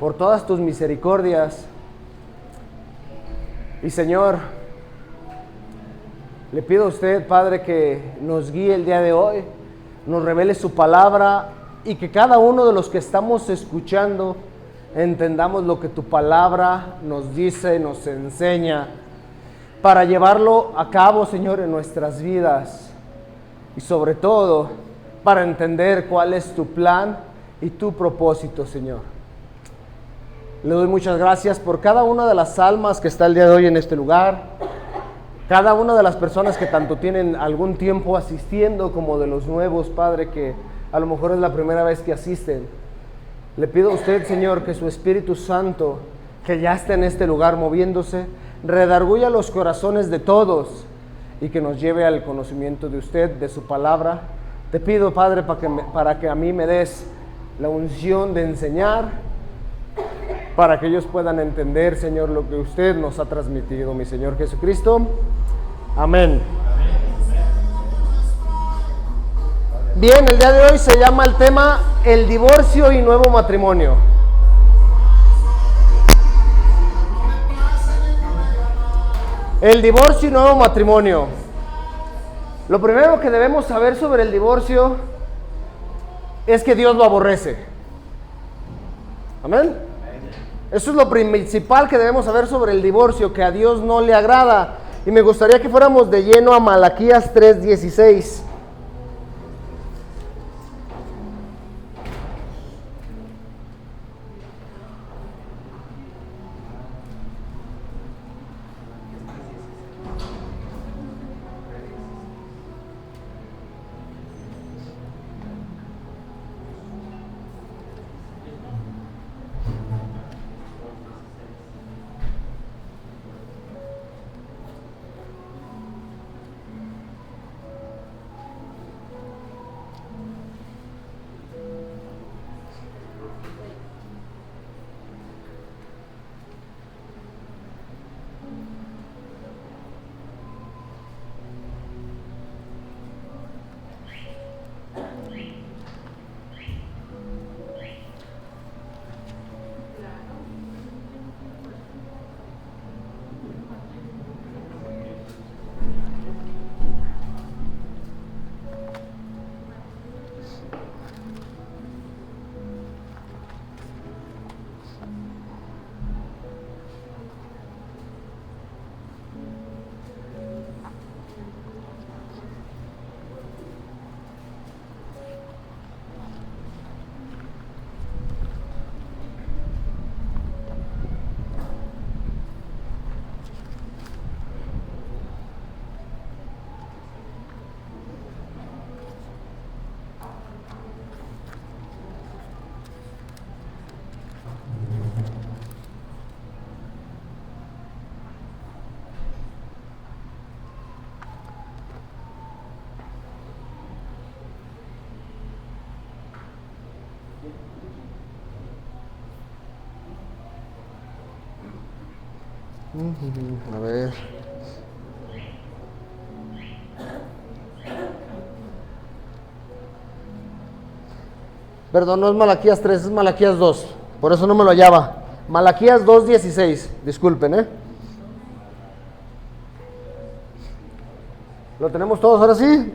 por todas tus misericordias. Y Señor, le pido a usted, Padre, que nos guíe el día de hoy, nos revele su palabra y que cada uno de los que estamos escuchando entendamos lo que tu palabra nos dice, nos enseña, para llevarlo a cabo, Señor, en nuestras vidas. Y sobre todo, para entender cuál es tu plan y tu propósito, Señor. Le doy muchas gracias por cada una de las almas que está el día de hoy en este lugar, cada una de las personas que tanto tienen algún tiempo asistiendo como de los nuevos, Padre, que a lo mejor es la primera vez que asisten. Le pido a usted, Señor, que su Espíritu Santo, que ya está en este lugar moviéndose, redarguya los corazones de todos y que nos lleve al conocimiento de usted, de su palabra. Te pido, Padre, para que a mí me des la unción de enseñar, para que ellos puedan entender, Señor, lo que usted nos ha transmitido, mi Señor Jesucristo. Amén. Bien, el día de hoy se llama el tema el divorcio y nuevo matrimonio. El divorcio y nuevo matrimonio. Lo primero que debemos saber sobre el divorcio es que Dios lo aborrece. Amén. Eso es lo principal que debemos saber sobre el divorcio, que a Dios no le agrada. Y me gustaría que fuéramos de lleno a Malaquías 3:16. A ver. Perdón, no es Malaquías 3, es Malaquías 2. Por eso no me lo hallaba. Malaquías 2:16. Disculpen, ¿Lo tenemos todos ahora sí?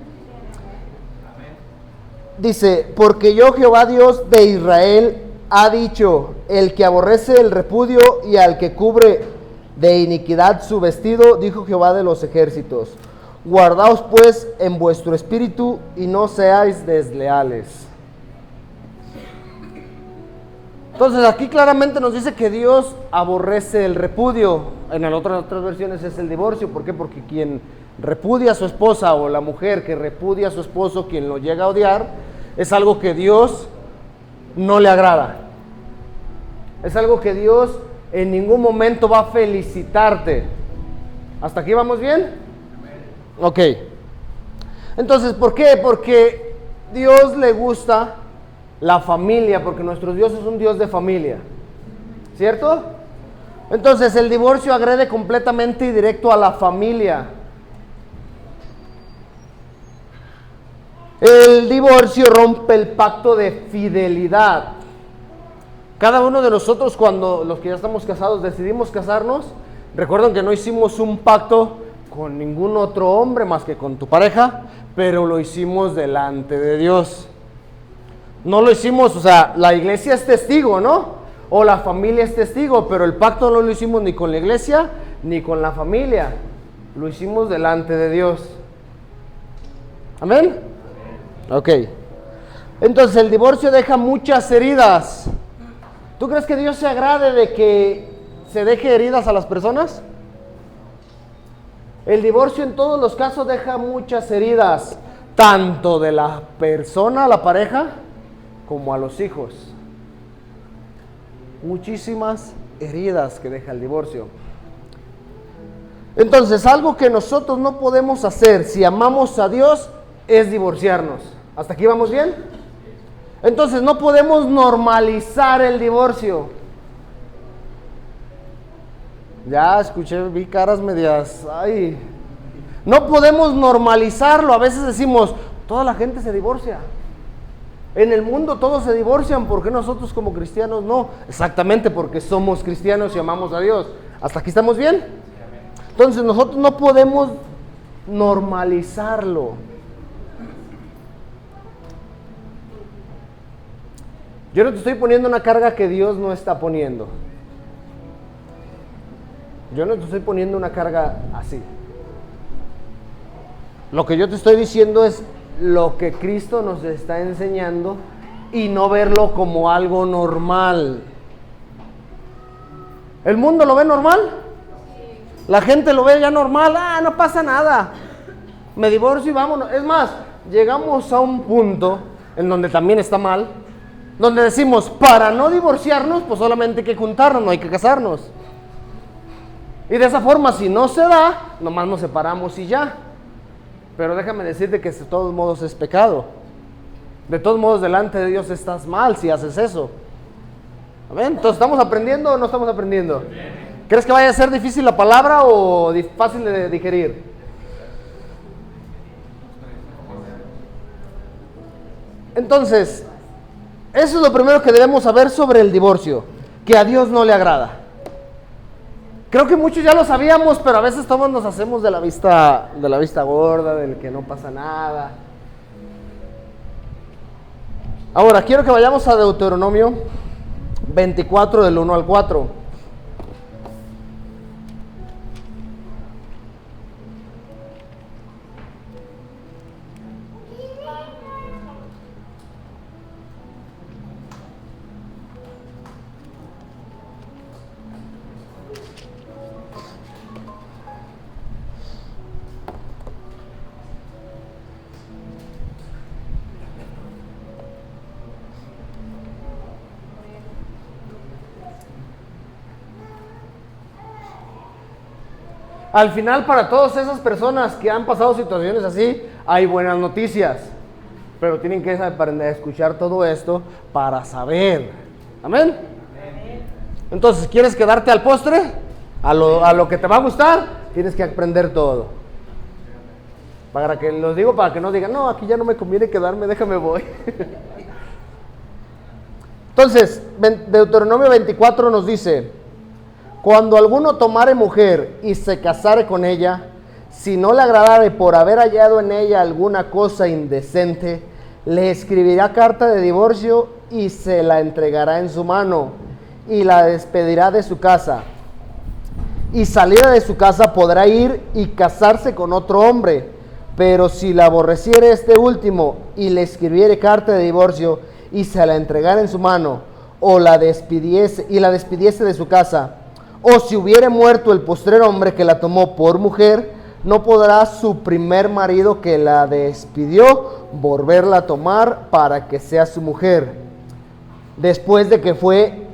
Dice, porque yo, Jehová Dios de Israel, ha dicho, el que aborrece el repudio y al que cubre de iniquidad su vestido, dijo Jehová de los ejércitos, guardaos pues en vuestro espíritu y no seáis desleales. Entonces aquí claramente nos dice que Dios aborrece el repudio. En otras versiones es el divorcio. ¿Por qué? Porque quien repudia a su esposa, o la mujer que repudia a su esposo, quien lo llega a odiar, es algo que Dios no le agrada. Es algo que Dios en ningún momento va a felicitarte. ¿Hasta aquí vamos bien? Ok. Entonces, ¿por qué? Porque Dios le gusta la familia, porque nuestro Dios es un Dios de familia, ¿cierto? Entonces el divorcio agrede completamente y directo a la familia. El divorcio rompe el pacto de fidelidad. Cada uno de nosotros, cuando los que ya estamos casados decidimos casarnos, recuerden que no hicimos un pacto con ningún otro hombre más que con tu pareja, pero lo hicimos delante de Dios. No lo hicimos, o sea, la iglesia es testigo, ¿no? O la familia es testigo, pero el pacto no lo hicimos ni con la iglesia ni con la familia. Lo hicimos delante de Dios. ¿Amén? Ok. Entonces el divorcio deja muchas heridas. ¿Tú crees que Dios se agrade de que se deje heridas a las personas? El divorcio en todos los casos deja muchas heridas, tanto de la persona, la pareja, como a los hijos. Muchísimas heridas que deja el divorcio. Entonces, algo que nosotros no podemos hacer si amamos a Dios es divorciarnos. ¿Hasta aquí vamos bien? Entonces, no podemos normalizar el divorcio. Ya escuché, vi caras medias. Ay. No podemos normalizarlo. A veces decimos, toda la gente se divorcia. En el mundo todos se divorcian, ¿por qué nosotros como cristianos no? Exactamente, porque somos cristianos y amamos a Dios. ¿Hasta aquí estamos bien? Entonces nosotros no podemos normalizarlo. Yo no te estoy poniendo una carga que Dios no está poniendo. Yo no te estoy poniendo una carga así. Lo que yo te estoy diciendo es lo que Cristo nos está enseñando y no verlo como algo normal. ¿El mundo lo ve normal? La gente lo ve ya normal. Ah, no pasa nada. Me divorcio y vámonos. Es más, llegamos a un punto en donde también está mal, donde decimos, para no divorciarnos, pues solamente hay que juntarnos, no hay que casarnos. Y de esa forma, si no se da, nomás nos separamos y ya. Pero déjame decirte que de todos modos es pecado. De todos modos, delante de Dios estás mal si haces eso. ¿Amén? Entonces, ¿estamos aprendiendo o no estamos aprendiendo? ¿Crees que vaya a ser difícil la palabra o fácil de digerir? Entonces, eso es lo primero que debemos saber sobre el divorcio, que a Dios no le agrada. Creo que muchos ya lo sabíamos, pero a veces todos nos hacemos de la vista gorda, del que no pasa nada. Ahora, quiero que vayamos a Deuteronomio 24, del 1 al 4. Al final, para todas esas personas que han pasado situaciones así, hay buenas noticias. Pero tienen que aprender a escuchar todo esto para saber. ¿Amén? Entonces, ¿quieres quedarte al postre? A lo que te va a gustar, tienes que aprender todo. Para que los digo, para que no digan, no, aquí ya no me conviene quedarme, déjame voy. Entonces, Deuteronomio 24 nos dice: cuando alguno tomare mujer y se casare con ella, si no le agradare por haber hallado en ella alguna cosa indecente, le escribirá carta de divorcio y se la entregará en su mano y la despedirá de su casa. Y salida de su casa podrá ir y casarse con otro hombre, pero si la aborreciere este último y le escribiere carta de divorcio y se la entregara en su mano, o la despidiese de su casa, o si hubiere muerto el postrer hombre que la tomó por mujer, no podrá su primer marido que la despidió volverla a tomar para que sea su mujer, después de que fue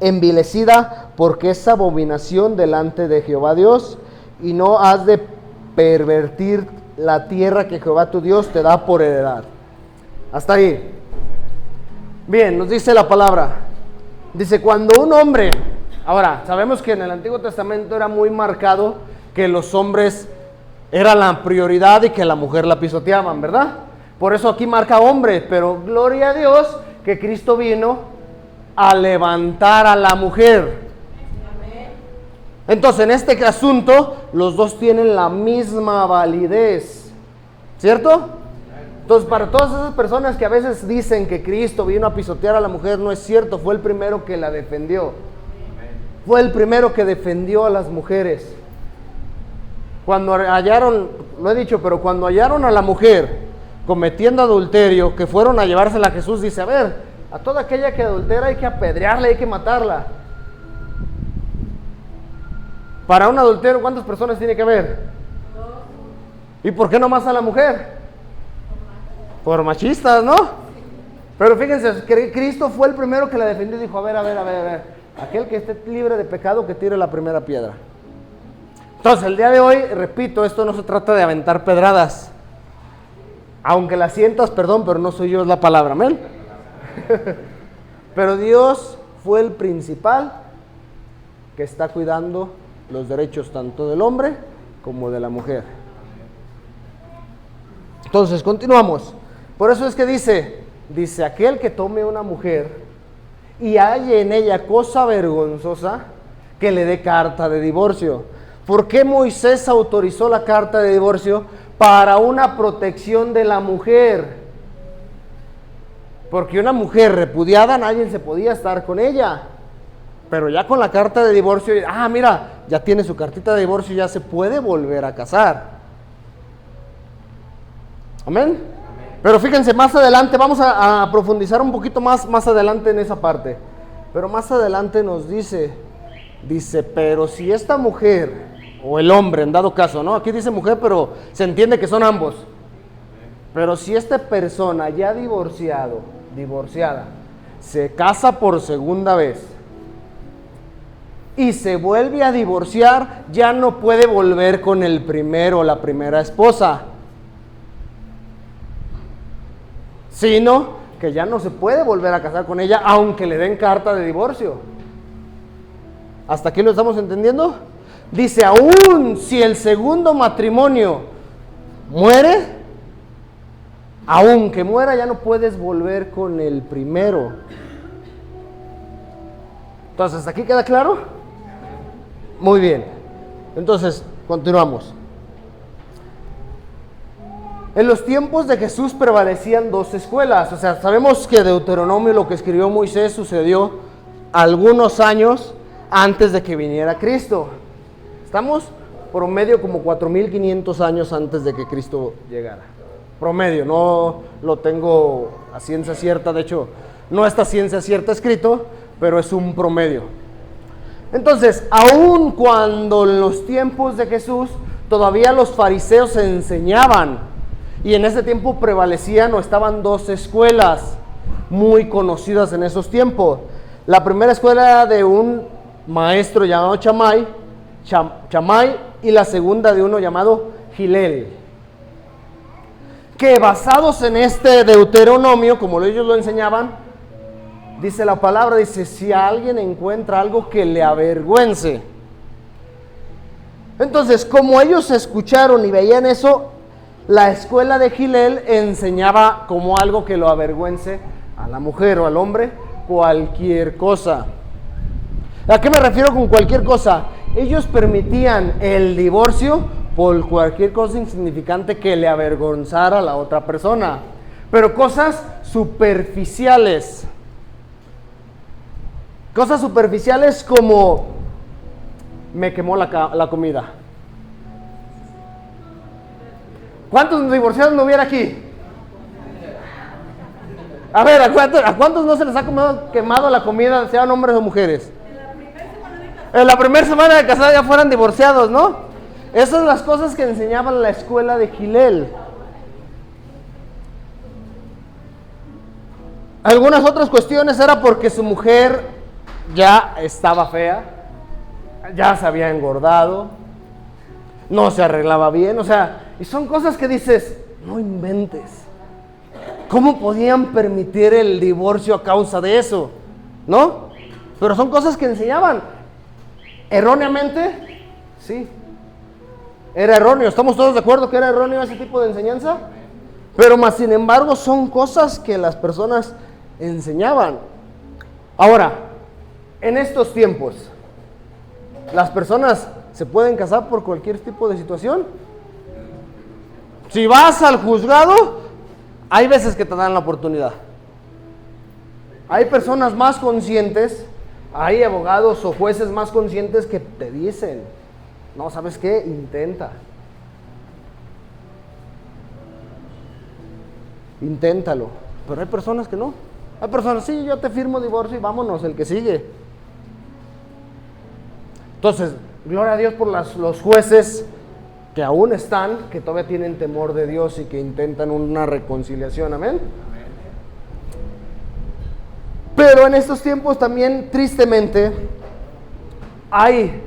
envilecida, porque es abominación delante de Jehová Dios, y no has de pervertir la tierra que Jehová tu Dios te da por heredad. Hasta ahí. Bien, nos dice la palabra. Dice, cuando un hombre, ahora, sabemos que en el Antiguo Testamento era muy marcado que los hombres eran la prioridad y que la mujer la pisoteaban, ¿verdad? Por eso aquí marca hombre, pero gloria a Dios que Cristo vino a levantar a la mujer. Entonces, en este asunto, los dos tienen la misma validez, ¿cierto? Entonces, para todas esas personas que a veces dicen que Cristo vino a pisotear a la mujer, no es cierto, fue el primero que la defendió. Fue el primero que defendió a las mujeres. Cuando hallaron, lo he dicho, pero cuando hallaron a la mujer cometiendo adulterio, que fueron a llevársela a Jesús, dice, a ver, a toda aquella que adultera hay que apedrearla, hay que matarla. Para un adulterio, ¿cuántas personas tiene que haber? ¿Y por qué no más a la mujer? Por machistas, ¿no? Pero fíjense, Cristo fue el primero que la defendió y dijo, a ver, aquel que esté libre de pecado que tire la primera piedra. Entonces, el día de hoy, repito, esto no se trata de aventar pedradas. Aunque las sientas, perdón, pero no soy yo, es la palabra, amén. Pero Dios fue el principal que está cuidando los derechos tanto del hombre como de la mujer. Entonces, continuamos. Por eso es que dice, aquel que tome una mujer y halle en ella cosa vergonzosa, que le dé carta de divorcio. ¿Por qué Moisés autorizó la carta de divorcio? Para una protección de la mujer. Porque una mujer repudiada, nadie se podía estar con ella. Pero ya con la carta de divorcio, mira, ya tiene su cartita de divorcio, ya se puede volver a casar. Amén. Pero fíjense, más adelante, vamos a profundizar un poquito más adelante en esa parte. Pero más adelante nos dice, pero si esta mujer, o el hombre en dado caso, ¿no? Aquí dice mujer, pero se entiende que son ambos. Pero si esta persona ya divorciada, se casa por segunda vez y se vuelve a divorciar, ya no puede volver con el primero o la primera esposa, sino que ya no se puede volver a casar con ella aunque le den carta de divorcio. ¿Hasta aquí lo estamos entendiendo? Dice, aún si el segundo matrimonio muere, aunque muera ya no puedes volver con el primero. Entonces, ¿hasta aquí queda claro? Muy bien. Entonces, continuamos. En los tiempos de Jesús prevalecían dos escuelas. O sea, sabemos que Deuteronomio, lo que escribió Moisés, sucedió algunos años antes de que viniera Cristo. Estamos promedio como 4,500 años antes de que Cristo llegara. Promedio, no lo tengo a ciencia cierta, de hecho, no está ciencia cierta escrito, pero es un promedio. Entonces, aun cuando en los tiempos de Jesús todavía los fariseos enseñaban, y en ese tiempo prevalecían o estaban dos escuelas muy conocidas en esos tiempos. La primera escuela era de un maestro llamado Chamay, y la segunda de uno llamado Gilel, que basados en este Deuteronomio, como ellos lo enseñaban, dice la palabra, dice, si alguien encuentra algo que le avergüence. Entonces, como ellos escucharon y veían eso, la escuela de Gilel enseñaba como algo que lo avergüence a la mujer o al hombre, cualquier cosa. ¿A qué me refiero con cualquier cosa? Ellos permitían el divorcio por cualquier cosa insignificante que le avergonzara a la otra persona, pero cosas superficiales. Cosas superficiales como me quemó la comida. ¿Cuántos divorciados no hubiera aquí? A ver, ¿a cuántos no se les ha quemado la comida, sean hombres o mujeres? En la primera semana de casada ya fueran divorciados, ¿no? Esas son las cosas que enseñaban en la escuela de Gilel. Algunas otras cuestiones era porque su mujer ya estaba fea, ya se había engordado, no se arreglaba bien, o sea, y son cosas que dices, no inventes. ¿Cómo podían permitir el divorcio a causa de eso? ¿No? Pero son cosas que enseñaban. ¿Erróneamente? Sí. Era erróneo. ¿Estamos todos de acuerdo que era erróneo ese tipo de enseñanza? Pero más sin embargo son cosas que las personas enseñaban. Ahora, en estos tiempos, ¿las personas se pueden casar por cualquier tipo de situación? Si vas al juzgado, hay veces que te dan la oportunidad. Hay personas más conscientes, hay abogados o jueces más conscientes que te dicen, no, ¿sabes qué? Intenta. Inténtalo. Pero hay personas que no. Hay personas, sí, yo te firmo divorcio y vámonos, el que sigue. Entonces, gloria a Dios por los jueces que aún están, que todavía tienen temor de Dios y que intentan una reconciliación, amén. Pero en estos tiempos también, tristemente, hay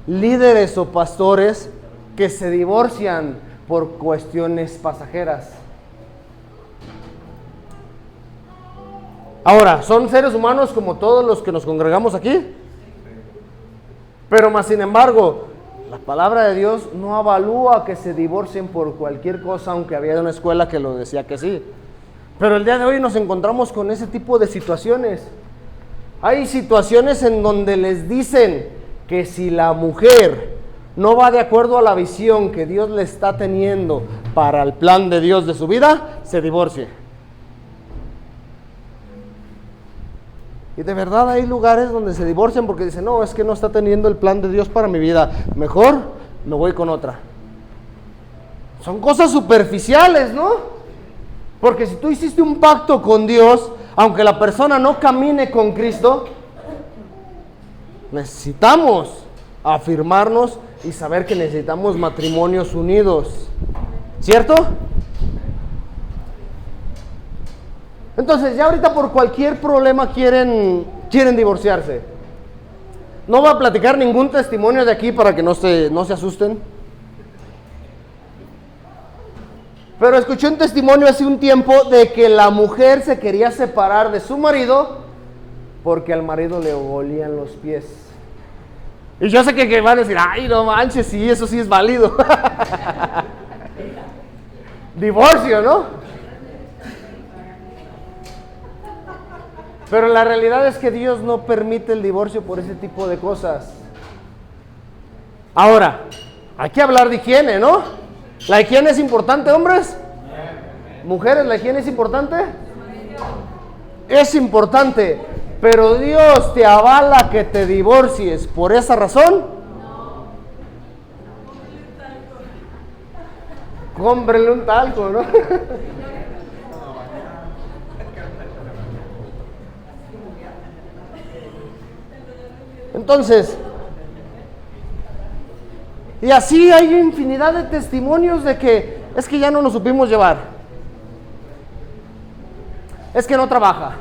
líderes o pastores que se divorcian por cuestiones pasajeras. Ahora, son seres humanos como todos los que nos congregamos aquí, pero más sin embargo, la palabra de Dios no avalúa que se divorcien por cualquier cosa, aunque había una escuela que lo decía que sí. Pero el día de hoy nos encontramos con ese tipo de situaciones. Hay situaciones en donde les dicen que si la mujer no va de acuerdo a la visión que Dios le está teniendo para el plan de Dios de su vida, se divorcie. Y de verdad hay lugares donde se divorcian porque dicen, no, es que no está teniendo el plan de Dios para mi vida, mejor me voy con otra. Son cosas superficiales, ¿no? Porque si tú hiciste un pacto con Dios, aunque la persona no camine con Cristo, necesitamos afirmarnos y saber que necesitamos matrimonios unidos, ¿cierto? Entonces ya ahorita por cualquier problema quieren divorciarse. No voy a platicar ningún testimonio de aquí para que no se asusten. Pero escuché un testimonio hace un tiempo de que la mujer se quería separar de su marido porque al marido le olían los pies. Y yo sé que van a decir, ay, no manches, sí, eso sí es válido. Divorcio, ¿no? Pero la realidad es que Dios no permite el divorcio por ese tipo de cosas. Ahora, hay que hablar de higiene, ¿no? ¿La higiene es importante, hombres? ¿Mujeres, la higiene es importante? Es importante, pero Dios te avala que te divorcies por esa razón. Cómprele un talco, ¿no? Entonces, y así hay infinidad de testimonios de que es que ya no nos supimos llevar. Es que no trabaja.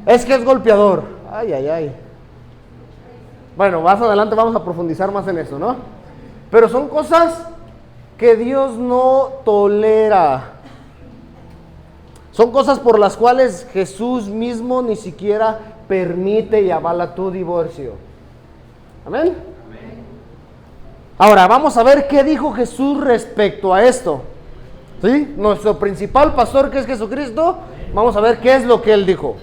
Es que es golpeador. Ay, ay, ay. Bueno, más adelante vamos a profundizar más en eso, ¿no? Pero son cosas que Dios no tolera. Son cosas por las cuales Jesús mismo ni siquiera permite y avala tu divorcio. ¿Amén? Ahora, vamos a ver qué dijo Jesús respecto a esto. ¿Sí? Nuestro principal pastor, que es Jesucristo, vamos a ver qué es lo que Él dijo.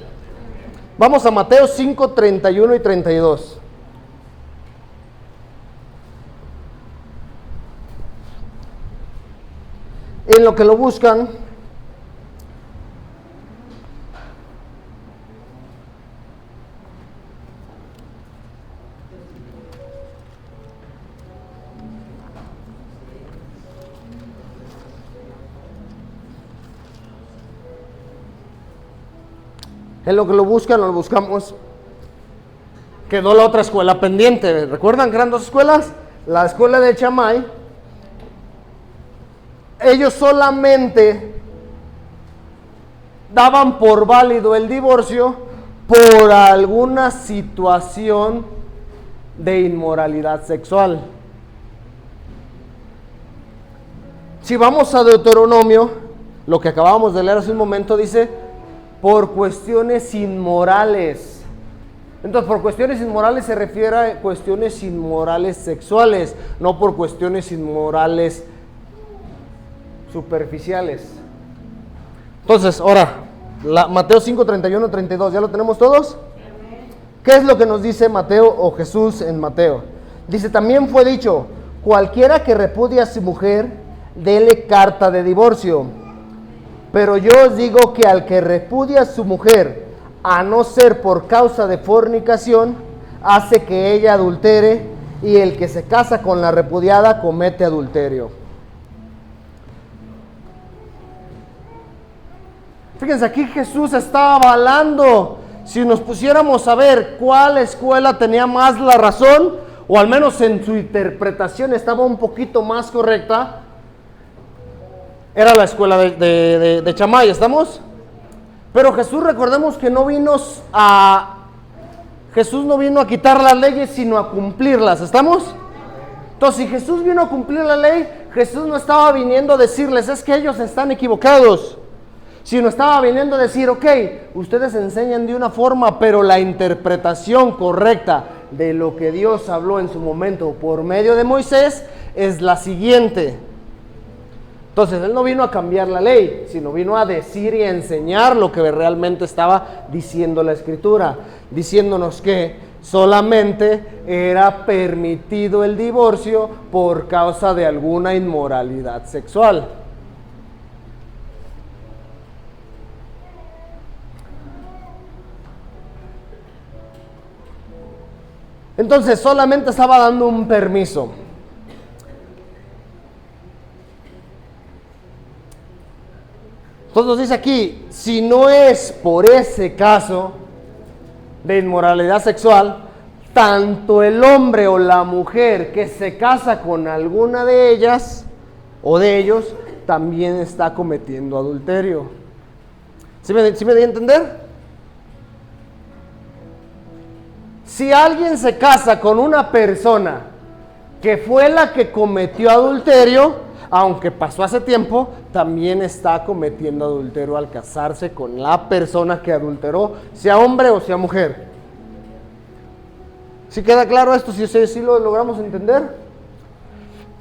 Vamos a Mateo 5, 31 y 32. En lo que lo buscan, lo buscamos. Quedó la otra escuela pendiente. ¿Recuerdan que eran dos escuelas? La escuela de Chamay. Ellos solamente daban por válido el divorcio por alguna situación de inmoralidad sexual. Si vamos a Deuteronomio, lo que acabamos de leer hace un momento dice, por cuestiones inmorales. Entonces, por cuestiones inmorales se refiere a cuestiones inmorales sexuales, no por cuestiones inmorales superficiales. Entonces, ahora, Mateo 5, 31, 32, ¿ya lo tenemos todos? ¿Qué es lo que nos dice Mateo o Jesús en Mateo? Dice, también fue dicho, cualquiera que repudie a su mujer, dele carta de divorcio. Pero yo os digo que al que repudia a su mujer, a no ser por causa de fornicación, hace que ella adultere, y el que se casa con la repudiada comete adulterio. Fíjense, aquí Jesús está avalando. Si nos pusiéramos a ver cuál escuela tenía más la razón, o al menos en su interpretación estaba un poquito más correcta, era la escuela de Shammai, ¿estamos? Pero Jesús, recordemos que Jesús no vino a quitar las leyes, sino a cumplirlas, ¿estamos? Entonces, si Jesús vino a cumplir la ley, Jesús no estaba viniendo a decirles, es que ellos están equivocados, sino estaba viniendo a decir, ok, ustedes enseñan de una forma, pero la interpretación correcta de lo que Dios habló en su momento por medio de Moisés es la siguiente. Entonces, Él no vino a cambiar la ley, sino vino a decir y a enseñar lo que realmente estaba diciendo la Escritura, diciéndonos que solamente era permitido el divorcio por causa de alguna inmoralidad sexual. Entonces, solamente estaba dando un permiso. Entonces nos dice aquí, si no es por ese caso de inmoralidad sexual, tanto el hombre o la mujer que se casa con alguna de ellas o de ellos, también está cometiendo adulterio. ¿Sí me di a entender? Si alguien se casa con una persona que fue la que cometió adulterio, aunque pasó hace tiempo, también está cometiendo adulterio al casarse con la persona que adulteró, sea hombre o sea mujer. ¿Sí queda claro esto? ¿Sí lo logramos entender?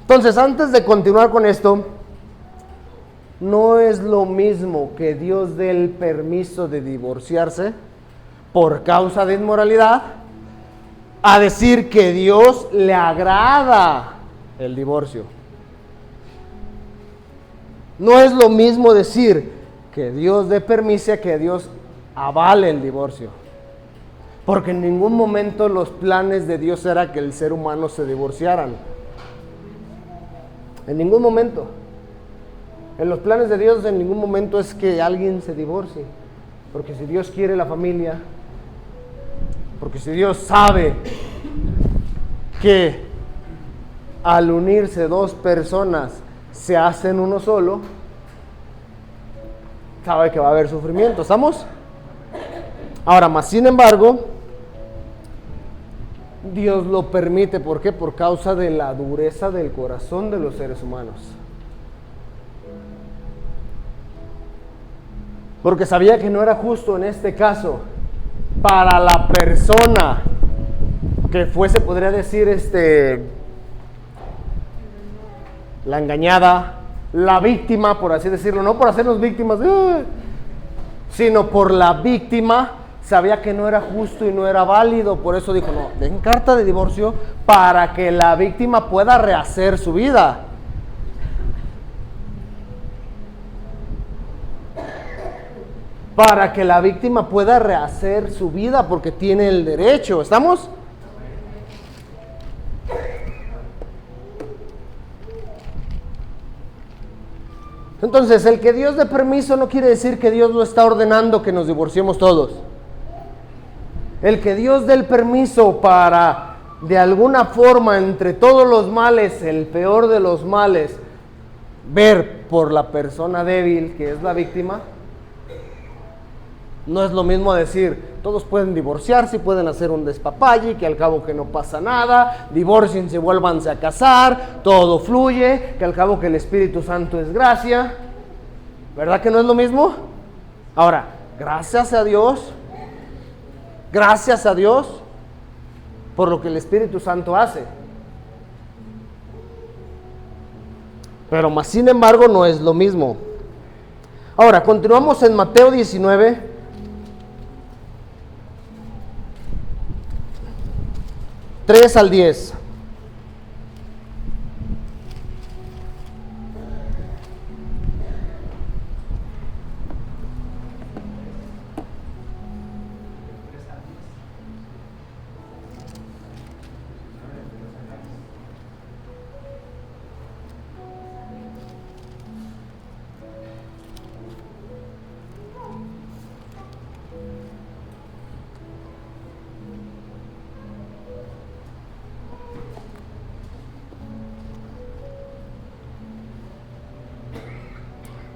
Entonces, antes de continuar con esto, no es lo mismo que Dios dé el permiso de divorciarse por causa de inmoralidad, a decir que Dios le agrada el divorcio. No es lo mismo decir que Dios dé permiso que Dios avale el divorcio. Porque en ningún momento los planes de Dios era que el ser humano se divorciaran. En ningún momento. En los planes de Dios en ningún momento es que alguien se divorcie. Porque si Dios quiere la familia, porque si Dios sabe que al unirse dos personas se hacen uno solo, sabe que va a haber sufrimiento, ¿estamos? Ahora, más sin embargo, Dios lo permite, ¿por qué? Por causa de la dureza del corazón de los seres humanos. Porque sabía que no era justo en este caso para la persona que fuese, podría decir, la engañada, la víctima, por así decirlo, no por hacernos víctimas, sino por la víctima. Sabía que no era justo y no era válido, por eso dijo, no, den carta de divorcio para que la víctima pueda rehacer su vida. Para que la víctima pueda rehacer su vida, porque tiene el derecho, ¿estamos? Entonces, el que Dios dé permiso no quiere decir que Dios lo está ordenando que nos divorciemos todos. El que Dios dé el permiso para, de alguna forma, entre todos los males, el peor de los males, ver por la persona débil que es la víctima, no es lo mismo decir, todos pueden divorciarse y pueden hacer un despapalle, que al cabo que no pasa nada, divorciense, vuélvanse a casar, todo fluye, que al cabo que el Espíritu Santo es gracia. ¿Verdad que no es lo mismo? Ahora, gracias a Dios, Gracias a Dios por lo que el Espíritu Santo hace. Pero más sin embargo no es lo mismo. Ahora, continuamos en Mateo 19. Tres al 10.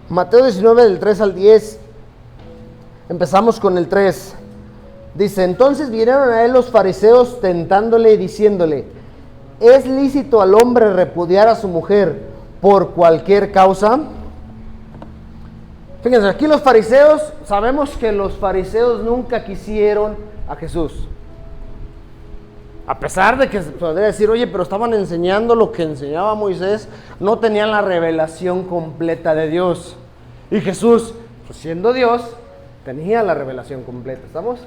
Mateo 19 del 3 al 10, empezamos con el 3. Dice, entonces vinieron a él los fariseos tentándole y diciéndole, ¿es lícito al hombre repudiar a su mujer por cualquier causa? Fíjense, aquí los fariseos, sabemos que los fariseos nunca quisieron a Jesús. A pesar de que se podría decir, oye, pero estaban enseñando lo que enseñaba Moisés, no tenían la revelación completa de Dios. Y Jesús, pues siendo Dios, tenía la revelación completa, ¿estamos?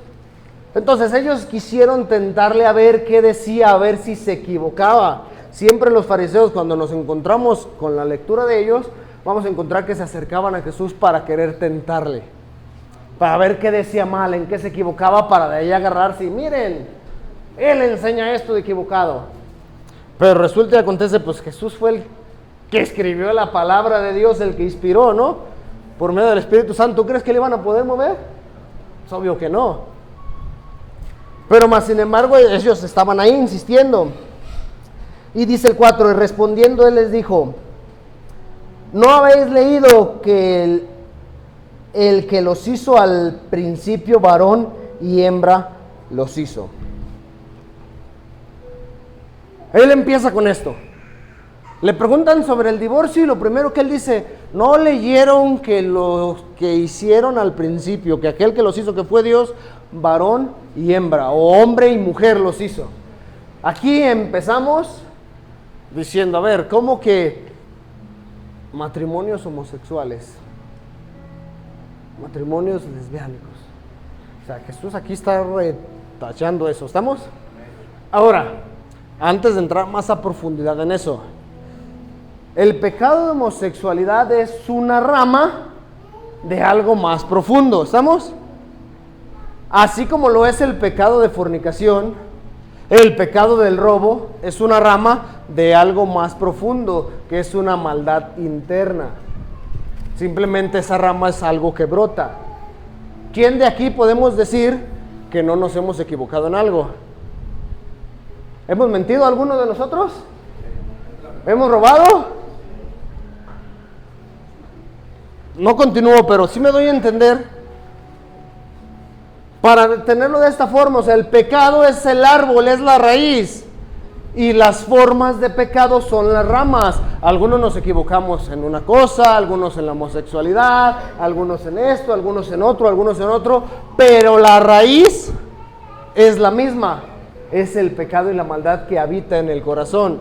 Entonces ellos quisieron tentarle a ver qué decía, a ver si se equivocaba. Siempre los fariseos, cuando nos encontramos con la lectura de ellos, vamos a encontrar que se acercaban a Jesús para querer tentarle, para ver qué decía mal, en qué se equivocaba, para de ahí agarrarse y miren, él enseña esto de equivocado. Pero resulta y acontece, pues Jesús fue el que escribió la palabra de Dios, el que inspiró, ¿no? Por medio del Espíritu Santo. ¿Tú crees que le iban a poder mover? Es obvio que no. Pero más sin embargo, ellos estaban ahí insistiendo. Y dice el 4, y respondiendo él les dijo, ¿no habéis leído que el que los hizo al principio varón y hembra los hizo? Él empieza con esto. Le preguntan sobre el divorcio y lo primero que él dice, ¿no leyeron que lo que hicieron al principio, que aquel que los hizo, que fue Dios, varón y hembra, o hombre y mujer los hizo? Aquí empezamos diciendo, a ver, ¿cómo que matrimonios homosexuales? Matrimonios lesbiánicos. O sea, Jesús aquí está retachando eso, ¿estamos? Ahora, antes de entrar más a profundidad en eso, el pecado de homosexualidad es una rama de algo más profundo, ¿estamos? Así como lo es el pecado de fornicación, el pecado del robo es una rama de algo más profundo, que es una maldad interna. Simplemente esa rama es algo que brota. ¿Quién de aquí podemos decir que no nos hemos equivocado en algo? ¿Hemos mentido alguno de nosotros? ¿Hemos robado? No continúo, pero sí me doy a entender. Para tenerlo de esta forma, o sea, el pecado es el árbol, es la raíz. Y las formas de pecado son las ramas. Algunos nos equivocamos en una cosa, algunos en la homosexualidad, algunos en esto, algunos en otro. Pero la raíz es la misma. Es el pecado y la maldad que habita en el corazón.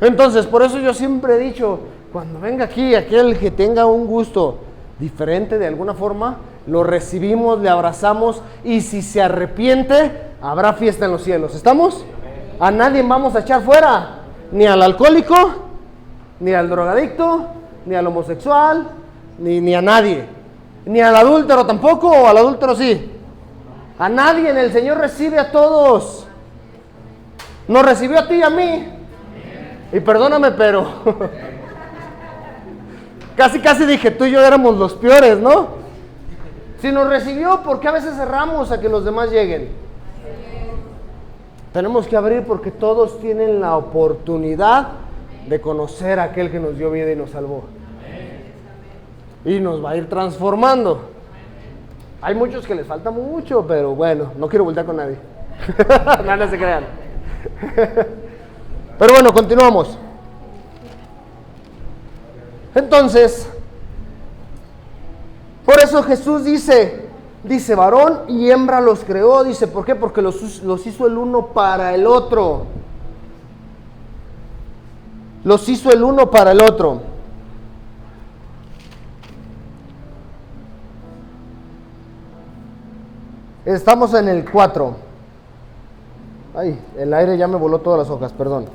Entonces, por eso yo siempre he dicho, cuando venga aquí aquel que tenga un gusto diferente de alguna forma, lo recibimos, le abrazamos y si se arrepiente, habrá fiesta en los cielos. ¿Estamos? A nadie vamos a echar fuera, ni al alcohólico, ni al drogadicto, ni al homosexual, ni a nadie. Ni al adúltero tampoco, o al adúltero sí. A nadie, el Señor recibe a todos. Nos recibió a ti y a mí. Y perdóname, pero casi dije, tú y yo éramos los peores, ¿no? Si nos recibió, ¿por qué a veces cerramos a que los demás lleguen? Tenemos que abrir porque todos tienen la oportunidad de conocer a aquel que nos dio vida y nos salvó. Y nos va a ir transformando. Hay muchos que les falta mucho, pero bueno, no quiero voltear con nadie. No se crean. Pero bueno, continuamos. Entonces, por eso Jesús dice, Dice, varón y hembra los creó. Dice, ¿por qué? Porque los hizo el uno para el otro. Los hizo el uno para el otro. Estamos en el 4. Ay, el aire ya me voló todas las hojas, perdón.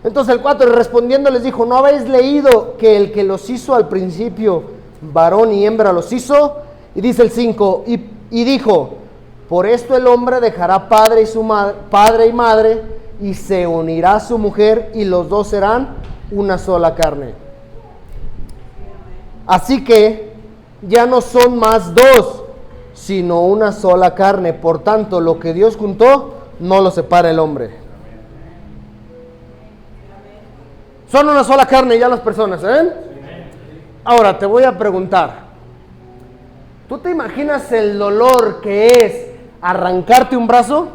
Entonces el 4, respondiendo les dijo, ¿no habéis leído que el que los hizo al principio, varón y hembra los hizo? Y dice el 5, y dijo, por esto el hombre dejará padre y madre, y se unirá a su mujer, y los dos serán una sola carne. Así que ya no son más dos, sino una sola carne. Por tanto, lo que Dios juntó, no lo separa el hombre. Son una sola carne ya las personas, ¿eh? Ahora te voy a preguntar, ¿tú te imaginas el dolor que es arrancarte un brazo?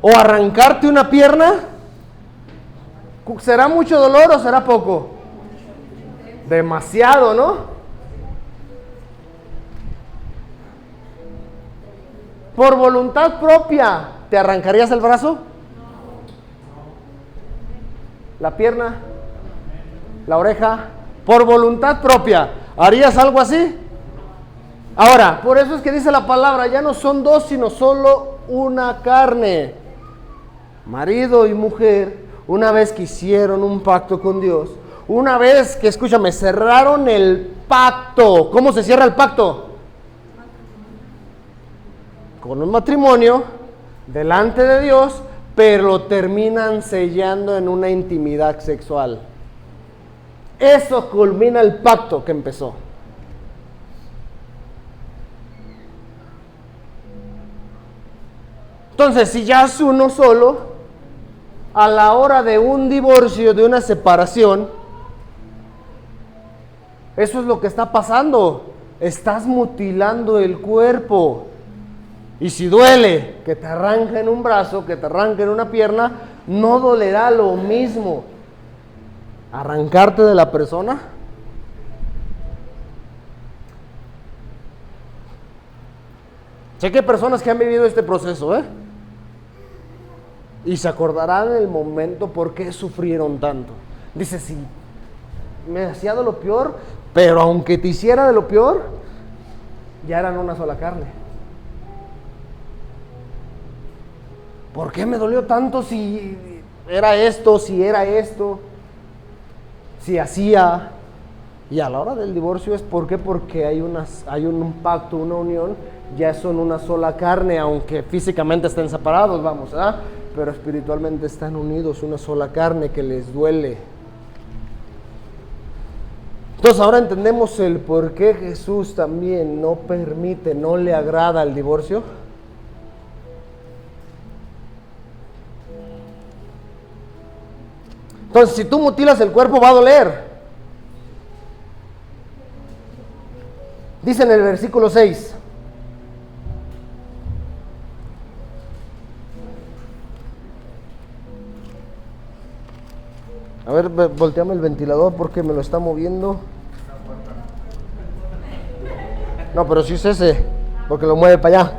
¿O arrancarte una pierna? ¿Será mucho dolor o será poco? Demasiado, ¿no? Por voluntad propia, ¿te arrancarías el brazo? La pierna, la oreja, por voluntad propia, ¿harías algo así? Ahora, por eso es que dice la palabra, ya no son dos, sino solo una carne. Marido y mujer, una vez que hicieron un pacto con Dios, una vez que, escúchame, cerraron el pacto. ¿Cómo se cierra el pacto? Con un matrimonio, delante de Dios, pero lo terminan sellando en una intimidad sexual. Eso culmina el pacto que empezó. Entonces, si ya es uno solo, a la hora de un divorcio, de una separación, eso es lo que está pasando. Estás mutilando el cuerpo. Y si duele que te arranquen un brazo, que te arranquen una pierna, no dolerá lo mismo arrancarte de la persona. Sé que hay personas que han vivido este proceso, y se acordarán del momento por qué sufrieron tanto. Dice, sí, me hacía de lo peor, pero aunque te hiciera de lo peor, ya eran una sola carne. ¿Por qué me dolió tanto si era esto, si hacía? Y a la hora del divorcio es ¿por qué? Porque hay un pacto, una unión, ya son una sola carne, aunque físicamente estén separados, vamos, ¿verdad? Pero espiritualmente están unidos, una sola carne que les duele. Entonces ahora entendemos el por qué Jesús también no permite, no le agrada el divorcio. Entonces, si tú mutilas el cuerpo, va a doler. Dice en el versículo 6. A ver, volteame el ventilador porque me lo está moviendo. No, pero sí es ese, porque lo mueve para allá.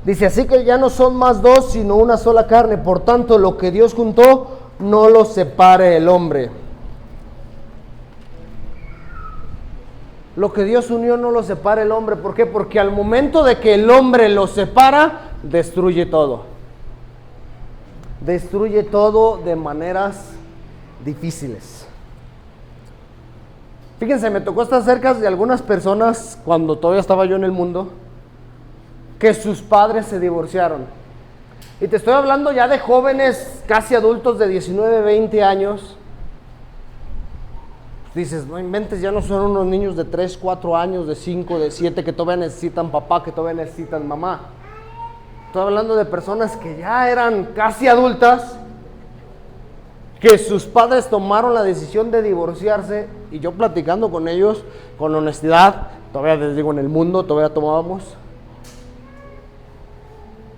Dice, así que ya no son más dos, sino una sola carne. Por tanto, lo que Dios juntó, no lo separe el hombre. Lo que Dios unió, no lo separa el hombre. ¿Por qué? Porque al momento de que el hombre lo separa, destruye todo. Destruye todo de maneras difíciles. Fíjense, me tocó estar cerca de algunas personas cuando todavía estaba yo en el mundo, que sus padres se divorciaron. Y te estoy hablando ya de jóvenes casi adultos de 19, 20 años. Dices, no inventes, ya no son unos niños de 3, 4 años, de 5, de 7, que todavía necesitan papá, que todavía necesitan mamá. Estoy hablando de personas que ya eran casi adultas, que sus padres tomaron la decisión de divorciarse, y yo platicando con ellos con honestidad, todavía les digo, en el mundo todavía tomábamos,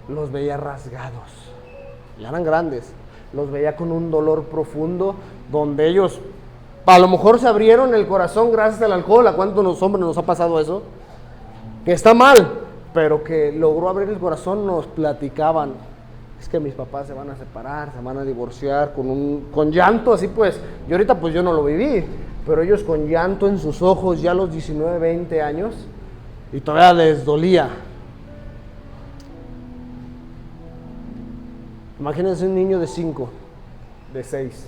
los veía rasgados, ya eran grandes, los veía con un dolor profundo, donde ellos a lo mejor se abrieron el corazón gracias al alcohol. ¿A cuántos hombres nos ha pasado eso? Que está mal, pero que logró abrir el corazón. Nos platicaban, es que mis papás se van a separar, se van a divorciar, con llanto, así pues. Yo ahorita pues yo no lo viví, pero ellos con llanto en sus ojos, ya a los 19, 20 años, y todavía les dolía. Imagínense un niño de 5, de 6,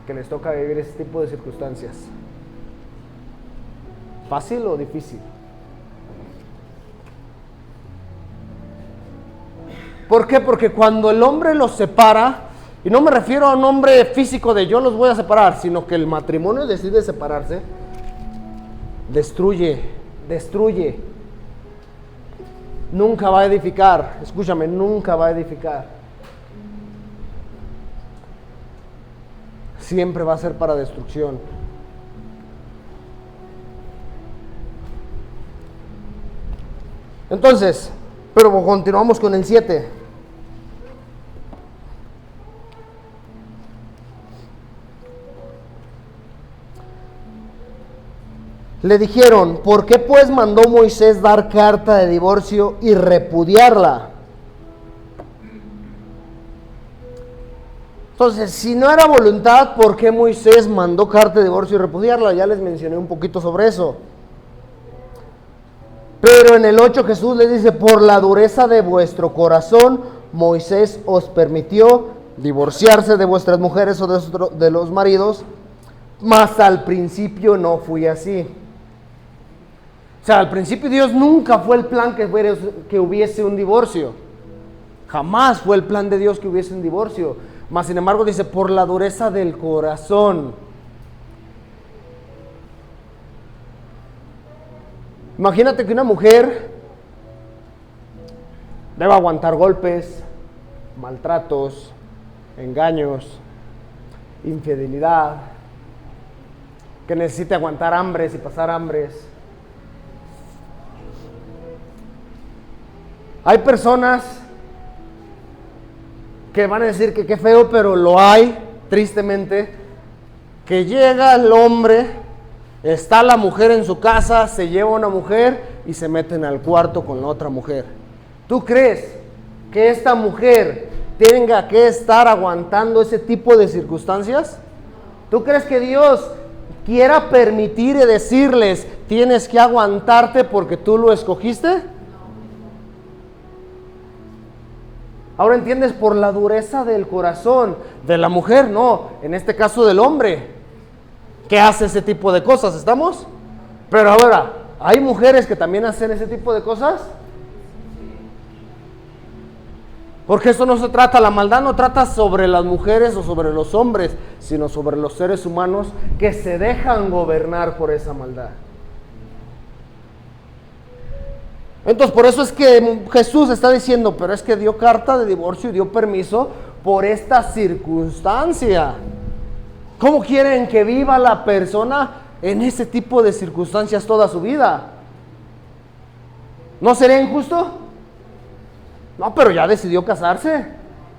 que les toca vivir ese tipo de circunstancias. ¿Fácil o difícil? ¿Por qué? Porque cuando el hombre los separa, y no me refiero a un hombre físico de yo los voy a separar, sino que el matrimonio decide separarse, destruye. Nunca va a edificar, escúchame, nunca va a edificar. Siempre va a ser para destrucción. Entonces, pero continuamos con el 7. Le dijeron, ¿por qué pues mandó Moisés dar carta de divorcio y repudiarla? Entonces, si no era voluntad, ¿por qué Moisés mandó carta de divorcio y repudiarla? Ya les mencioné un poquito sobre eso. Pero en el 8 Jesús les dice, por la dureza de vuestro corazón, Moisés os permitió divorciarse de vuestras mujeres o de los maridos, mas al principio no fue así. O sea, al principio Dios nunca fue el plan que hubiese un divorcio. Jamás fue el plan de Dios que hubiese un divorcio. Mas sin embargo dice, por la dureza del corazón. Imagínate que una mujer debe aguantar golpes, maltratos, engaños, infidelidad, que necesite aguantar hambres y pasar hambres. Hay personas que van a decir que qué feo, pero lo hay, tristemente, que llega el hombre, está la mujer en su casa, se lleva una mujer y se meten al cuarto con la otra mujer. ¿Tú crees que esta mujer tenga que estar aguantando ese tipo de circunstancias? ¿Tú crees que Dios quiera permitir y decirles, tienes que aguantarte porque tú lo escogiste? Ahora entiendes, por la dureza del corazón de la mujer, no, en este caso del hombre, que hace ese tipo de cosas, ¿estamos? Pero ahora, ¿hay mujeres que también hacen ese tipo de cosas? Porque eso no se trata, la maldad no trata sobre las mujeres o sobre los hombres, sino sobre los seres humanos que se dejan gobernar por esa maldad. Entonces, por eso es que Jesús está diciendo, pero es que dio carta de divorcio y dio permiso por esta circunstancia. ¿Cómo quieren que viva la persona en ese tipo de circunstancias toda su vida? ¿No sería injusto? No, pero ya decidió casarse,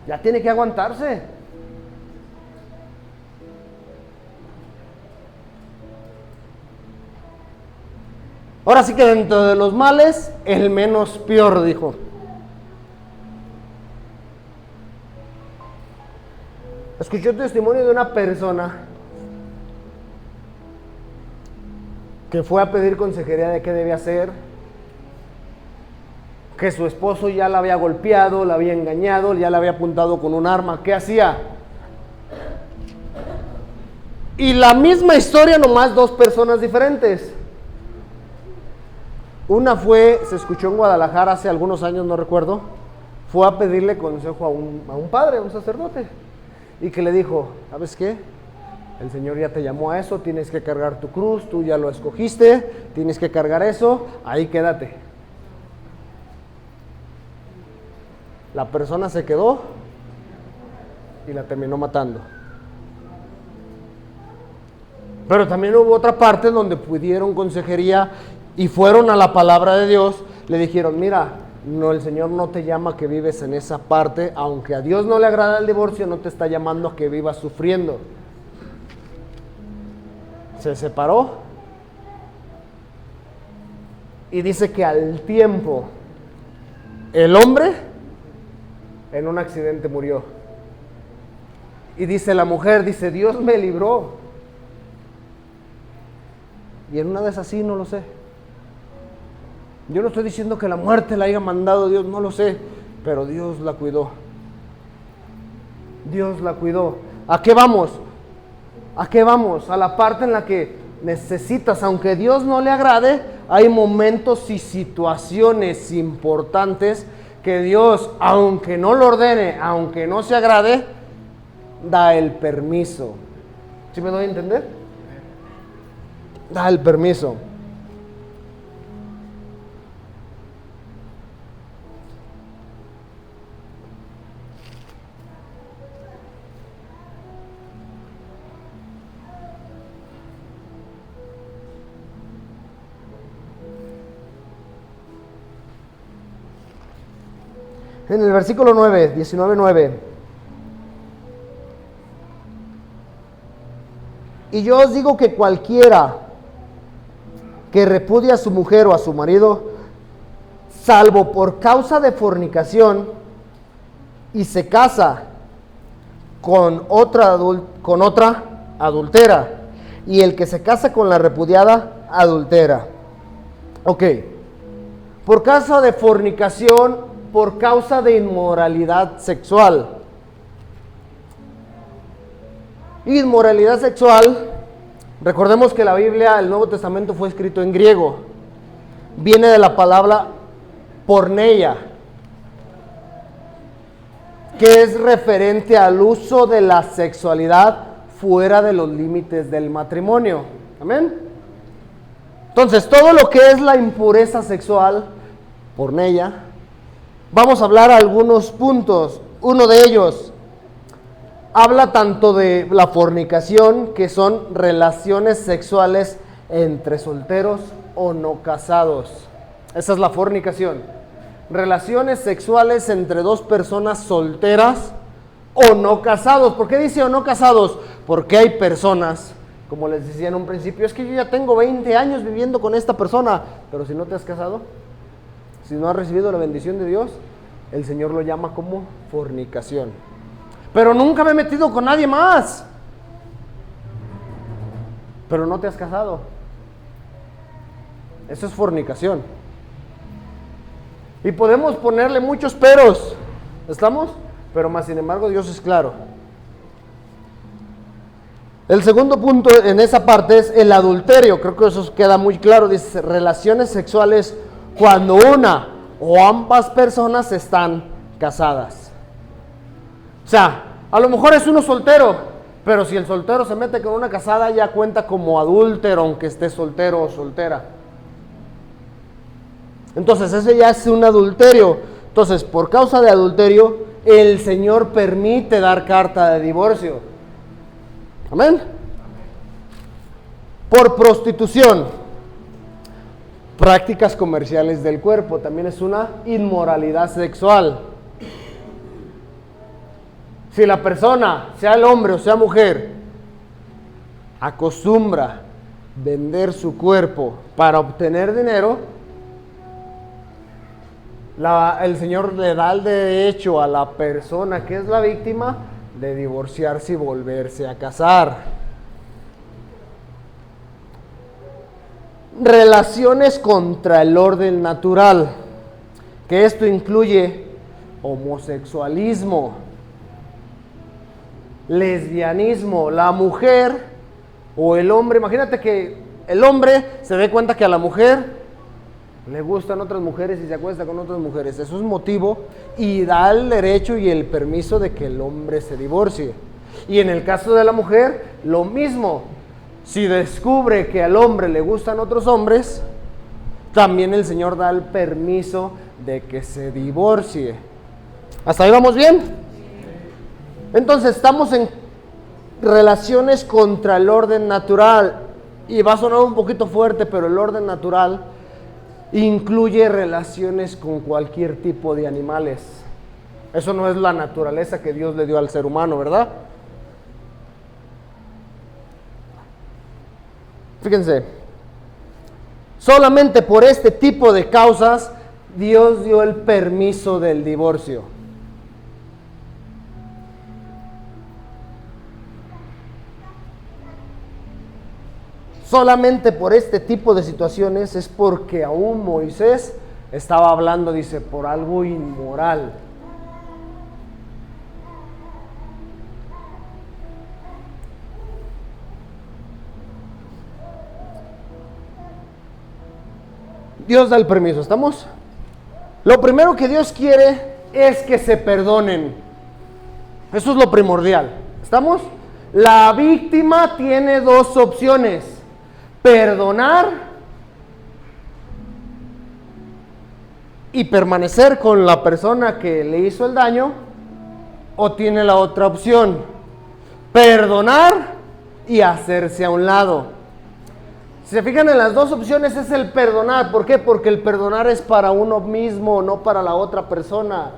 ya tiene que aguantarse. Ahora sí que dentro de los males, el menos peor, dijo. Escuché un testimonio de una persona que fue a pedir consejería de qué debía hacer, que su esposo ya la había golpeado, la había engañado, ya la había apuntado con un arma. ¿Qué hacía? Y la misma historia, nomás dos personas diferentes. Una se escuchó en Guadalajara hace algunos años, no recuerdo, fue a pedirle consejo a un padre, a un sacerdote, y que le dijo, ¿sabes qué? El Señor ya te llamó a eso, tienes que cargar tu cruz, tú ya lo escogiste, tienes que cargar eso, ahí quédate. La persona se quedó y la terminó matando. Pero también hubo otra parte donde pidieron consejería y fueron a la palabra de Dios, le dijeron, mira, no, el Señor no te llama a que vives en esa parte, aunque a Dios no le agrada el divorcio, no te está llamando a que vivas sufriendo. Se separó y dice que al tiempo el hombre en un accidente murió. Y dice la mujer, dice, Dios me libró. Y en una vez así, no lo sé. Yo no estoy diciendo que la muerte la haya mandado Dios, no lo sé, pero Dios la cuidó. Dios la cuidó. ¿A qué vamos? ¿A qué vamos? A la parte en la que necesitas, aunque Dios no le agrade, hay momentos y situaciones importantes que Dios, aunque no lo ordene, aunque no se agrade, da el permiso. ¿Sí me doy a entender? Da el permiso. En el versículo 9, 19:9. Y yo os digo que cualquiera que repudia a su mujer o a su marido, salvo por causa de fornicación, y se casa con otra adultera, y el que se casa con la repudiada, adultera. Ok, por causa de fornicación, por causa de inmoralidad sexual. Inmoralidad sexual, recordemos que la Biblia, el Nuevo Testamento fue escrito en griego. Viene de la palabra porneia, que es referente al uso de la sexualidad fuera de los límites del matrimonio. Amén. Entonces, todo lo que es la impureza sexual, porneia, vamos a hablar algunos puntos. Uno de ellos habla tanto de la fornicación, que son relaciones sexuales entre solteros o no casados. Esa es la fornicación. Relaciones sexuales entre dos personas solteras o no casados. ¿Por qué dice o no casados? Porque hay personas, como les decía en un principio, es que yo ya tengo 20 años viviendo con esta persona, pero si no te has casado, si no has recibido la bendición de Dios, el Señor lo llama como fornicación. Pero nunca me he metido con nadie más. Pero no te has casado. Eso es fornicación. Y podemos ponerle muchos peros, ¿estamos? Pero más sin embargo Dios es claro. El segundo punto en esa parte es el adulterio. Creo que eso queda muy claro. Dice relaciones sexuales cuando una o ambas personas están casadas. O sea, a lo mejor es uno soltero, pero si el soltero se mete con una casada ya cuenta como adúltero, aunque esté soltero o soltera. Entonces ese ya es un adulterio. Entonces, por causa de adulterio, el Señor permite dar carta de divorcio. Amén. Por prostitución, prácticas comerciales del cuerpo, también es una inmoralidad sexual. Si la persona, sea el hombre o sea mujer, acostumbra vender su cuerpo para obtener dinero, el Señor le da el derecho a la persona que es la víctima de divorciarse y volverse a casar. Relaciones contra el orden natural, que esto incluye homosexualismo, lesbianismo. La mujer o el hombre, imagínate que el hombre se dé cuenta que a la mujer le gustan otras mujeres y se acuesta con otras mujeres. Eso es motivo y da el derecho y el permiso de que el hombre se divorcie. Y en el caso de la mujer, lo mismo. Si descubre que al hombre le gustan otros hombres, también el Señor da el permiso de que se divorcie. ¿Hasta ahí vamos bien? Entonces estamos relaciones contra el orden natural. Y va a sonar un poquito fuerte, pero el orden natural incluye relaciones con cualquier tipo de animales. Eso no es la naturaleza que Dios le dio al ser humano, ¿verdad? Fíjense, solamente por este tipo de causas Dios dio el permiso del divorcio. Solamente por este tipo de situaciones es porque aún Moisés estaba hablando, dice, por algo inmoral. Dios da el permiso, ¿estamos? Lo primero que Dios quiere es que se perdonen. Eso es lo primordial, ¿estamos? La víctima tiene dos opciones: perdonar y permanecer con la persona que le hizo el daño, o tiene la otra opción: perdonar y hacerse a un lado. Si se fijan en las dos opciones es el perdonar. ¿Por qué? Porque el perdonar es para uno mismo, no para la otra persona.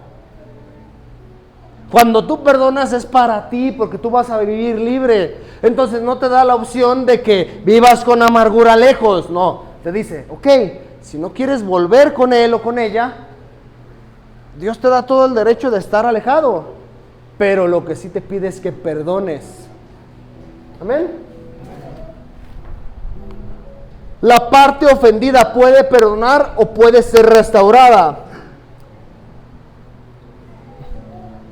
Cuando tú perdonas es para ti, porque tú vas a vivir libre. Entonces no te da la opción de que vivas con amargura lejos. No, te dice, ok, si no quieres volver con él o con ella, Dios te da todo el derecho de estar alejado. Pero lo que sí te pide es que perdones. Amén. La parte ofendida puede perdonar o puede ser restaurada.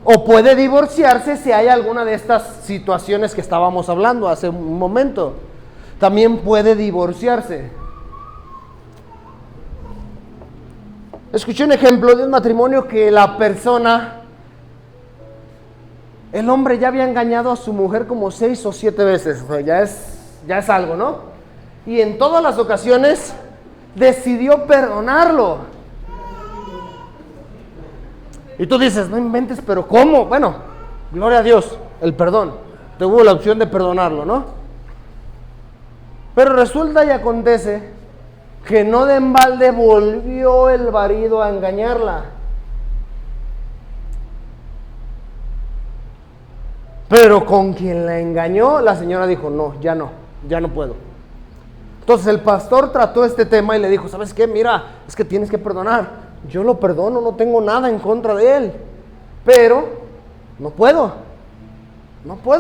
O puede divorciarse si hay alguna de estas situaciones que estábamos hablando hace un momento. También puede divorciarse. Escuché un ejemplo de un matrimonio que la persona, el hombre ya había engañado a su mujer como 6 o 7 veces. O sea, ya es algo, ¿no? Y en todas las ocasiones decidió perdonarlo. Y tú dices, no inventes, pero ¿cómo? Bueno, gloria a Dios, el perdón. Tuvo la opción de perdonarlo, ¿no? Pero resulta y acontece que no de embalde volvió el marido a engañarla. Pero con quien la engañó, la señora dijo, no puedo. Entonces el pastor trató este tema y le dijo, ¿sabes qué? Mira, es que tienes que perdonar. Yo lo perdono, no tengo nada en contra de él. Pero no puedo,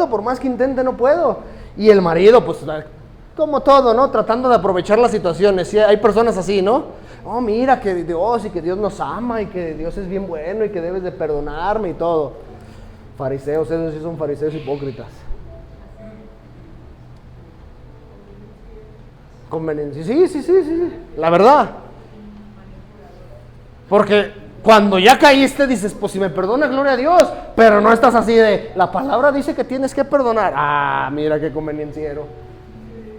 por más que intente no puedo. Y el marido, pues como todo, ¿no? Tratando de aprovechar las situaciones. Sí, hay personas así, ¿no? Oh, mira que Dios y que Dios nos ama y que Dios es bien bueno y que debes de perdonarme y todo. Fariseos, esos sí son fariseos hipócritas. Conveniencia, sí, la verdad. Porque cuando ya caíste dices, pues si me perdona, gloria a Dios, pero no estás así de, la palabra dice que tienes que perdonar. Ah, mira qué convenienciero.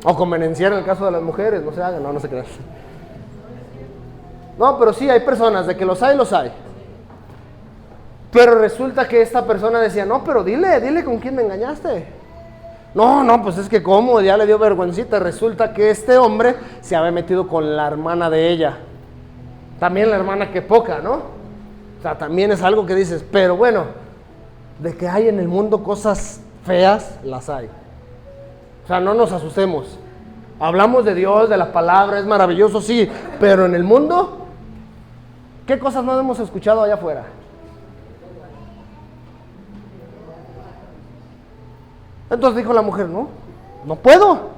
O convenenciero en el caso de las mujeres, no se hagan, no se crean. No, pero sí, hay personas, de que los hay. Pero resulta que esta persona decía, no, pero dile con quién me engañaste. No, pues es que cómo, ya le dio vergüencita. Resulta que este hombre se había metido con la hermana de ella. También la hermana, que poca, ¿no? O sea, también es algo que dices, pero bueno, de que hay en el mundo cosas feas, las hay. O sea, no nos asustemos. Hablamos de Dios, de la palabra, es maravilloso, sí, pero en el mundo, ¿qué cosas no hemos escuchado allá afuera? Entonces dijo la mujer, no puedo.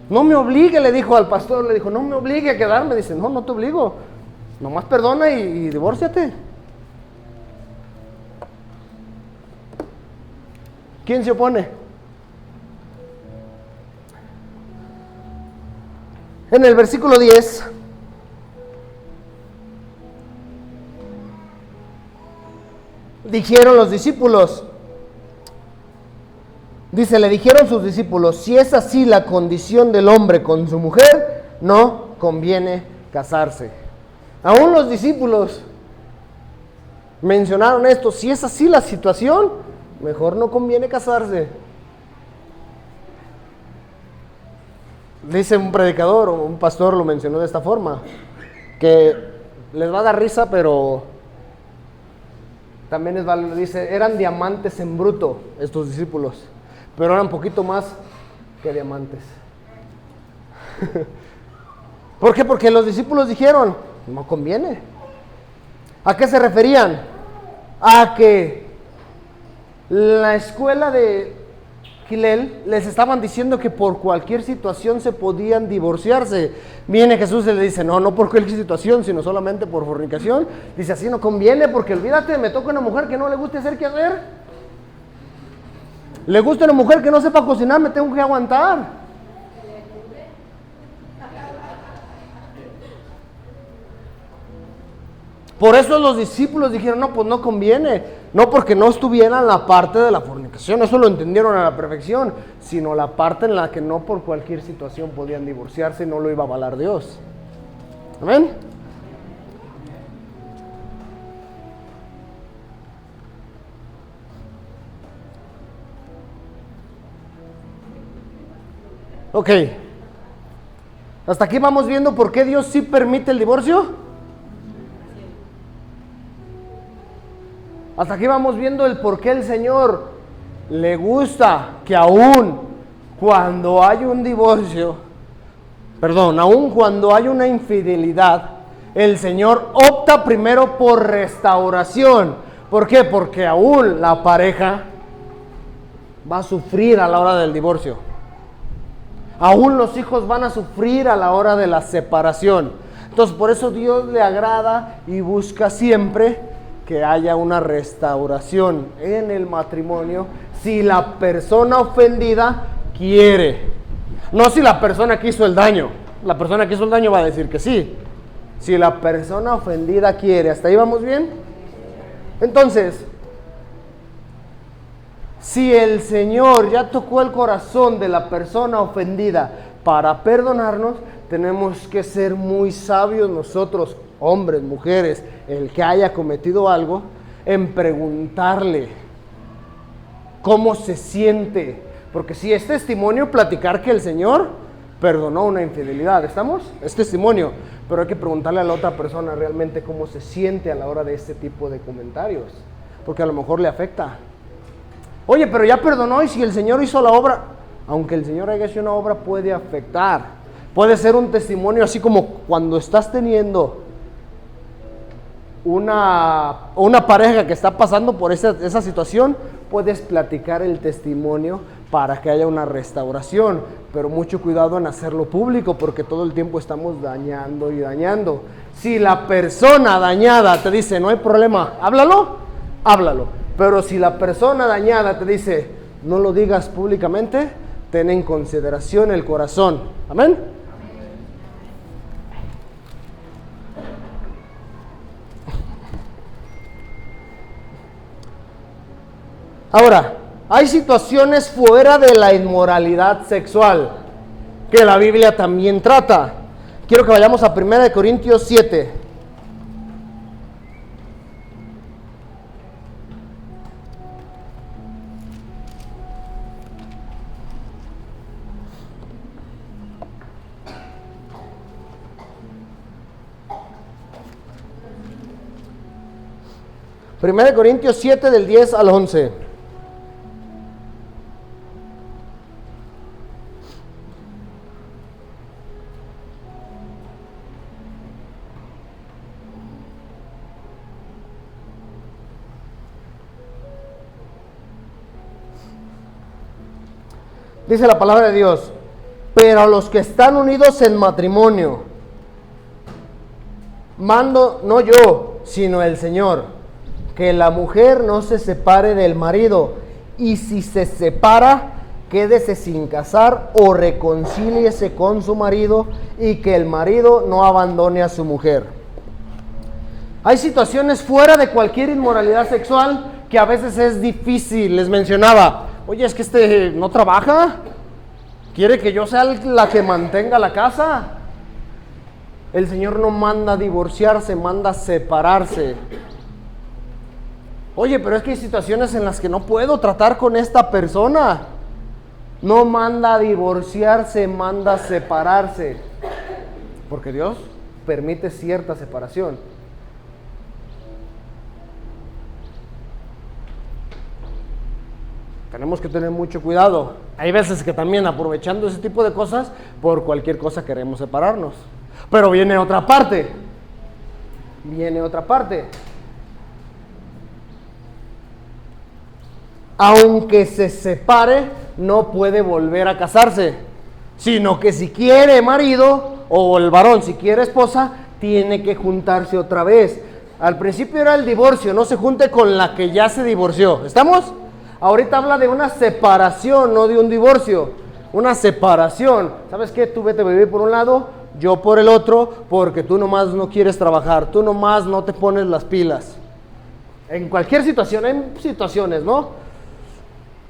No me obligue, le dijo al pastor, le dijo, no me obligue a quedarme. Dice, no te obligo. Nomás perdona y divórciate. ¿Quién se opone? En el versículo 10, dijeron los discípulos, dice, le dijeron sus discípulos, si es así la condición del hombre con su mujer, no conviene casarse. Aún los discípulos mencionaron esto, si es así la situación, Mejor no conviene casarse. Dice un predicador o un pastor, lo mencionó de esta forma, que les va a dar risa, pero también dice, eran diamantes en bruto estos discípulos, pero eran un poquito más que diamantes. ¿Por qué? Porque los discípulos dijeron, no conviene. ¿A qué se referían? A que la escuela de Gilel les estaban diciendo que por cualquier situación se podían divorciarse. Viene Jesús y le dice, no por cualquier situación, sino solamente por fornicación. Dice, así no conviene, porque olvídate, me toca una mujer que no le guste hacer qué hacer. Le gusta una mujer que no sepa cocinar, me tengo que aguantar. Por eso los discípulos dijeron, no, pues no conviene. No porque no estuvieran la parte de la fornicación, eso lo entendieron a la perfección, sino la parte en la que no por cualquier situación podían divorciarse y no lo iba a avalar Dios. ¿Amén? Ok. Hasta aquí vamos viendo por qué Dios sí permite el divorcio. Hasta aquí vamos viendo el por qué el Señor le gusta que aún cuando hay un divorcio, aún cuando hay una infidelidad, el Señor opta primero por restauración. ¿Por qué? Porque aún la pareja va a sufrir a la hora del divorcio. Aún los hijos van a sufrir a la hora de la separación. Entonces por eso Dios le agrada y busca siempre que haya una restauración en el matrimonio si la persona ofendida quiere. No si la persona que hizo el daño. La persona que hizo el daño va a decir que sí. Si la persona ofendida quiere. ¿Hasta ahí vamos bien? Entonces, si el Señor ya tocó el corazón de la persona ofendida para perdonarnos, tenemos que ser muy sabios nosotros, hombres, mujeres, el que haya cometido algo, en preguntarle cómo se siente. Porque si es testimonio platicar que el Señor perdonó una infidelidad, ¿estamos? Es testimonio, pero hay que preguntarle a la otra persona realmente cómo se siente a la hora de este tipo de comentarios, porque a lo mejor le afecta. Oye, pero ya perdonó, y si el Señor hizo la obra, aunque el Señor haya hecho una obra, puede afectar. Puede ser un testimonio, así como cuando estás teniendo una pareja que está pasando por esa situación, puedes platicar el testimonio para que haya una restauración, pero mucho cuidado en hacerlo público, porque todo el tiempo estamos dañando y dañando. Si la persona dañada te dice, no hay problema, háblalo, pero si la persona dañada te dice, no lo digas públicamente, ten en consideración el corazón. ¿Amén? Ahora, hay situaciones fuera de la inmoralidad sexual que la Biblia también trata. Quiero que vayamos a 1 Corintios 7. Primera de Corintios 7 del 10 al 11. Dice la palabra de Dios, pero a los que están unidos en matrimonio, mando no yo, sino el Señor, que la mujer no se separe del marido, y si se separa, quédese sin casar o reconcíliese con su marido, y que el marido no abandone a su mujer. Hay situaciones fuera de cualquier inmoralidad sexual que a veces es difícil. Les mencionaba, oye, es que este no trabaja, quiere que yo sea la que mantenga la casa. El Señor no manda divorciarse, manda separarse. Oye, pero es que hay situaciones en las que no puedo tratar con esta persona. No manda a divorciarse, manda a separarse. Porque Dios permite cierta separación. Tenemos que tener mucho cuidado. Hay veces que también aprovechando ese tipo de cosas, por cualquier cosa queremos separarnos. Pero viene otra parte. Aunque se separe, no puede volver a casarse. Sino que si quiere marido, o el varón si quiere esposa, tiene que juntarse otra vez. Al principio era el divorcio, no se junte con la que ya se divorció. ¿Estamos? Ahorita habla de una separación, no de un divorcio. Una separación. ¿Sabes qué? Tú vete a vivir por un lado, yo por el otro, porque tú nomás no quieres trabajar, tú nomás no te pones las pilas. En cualquier situación, hay situaciones, ¿no?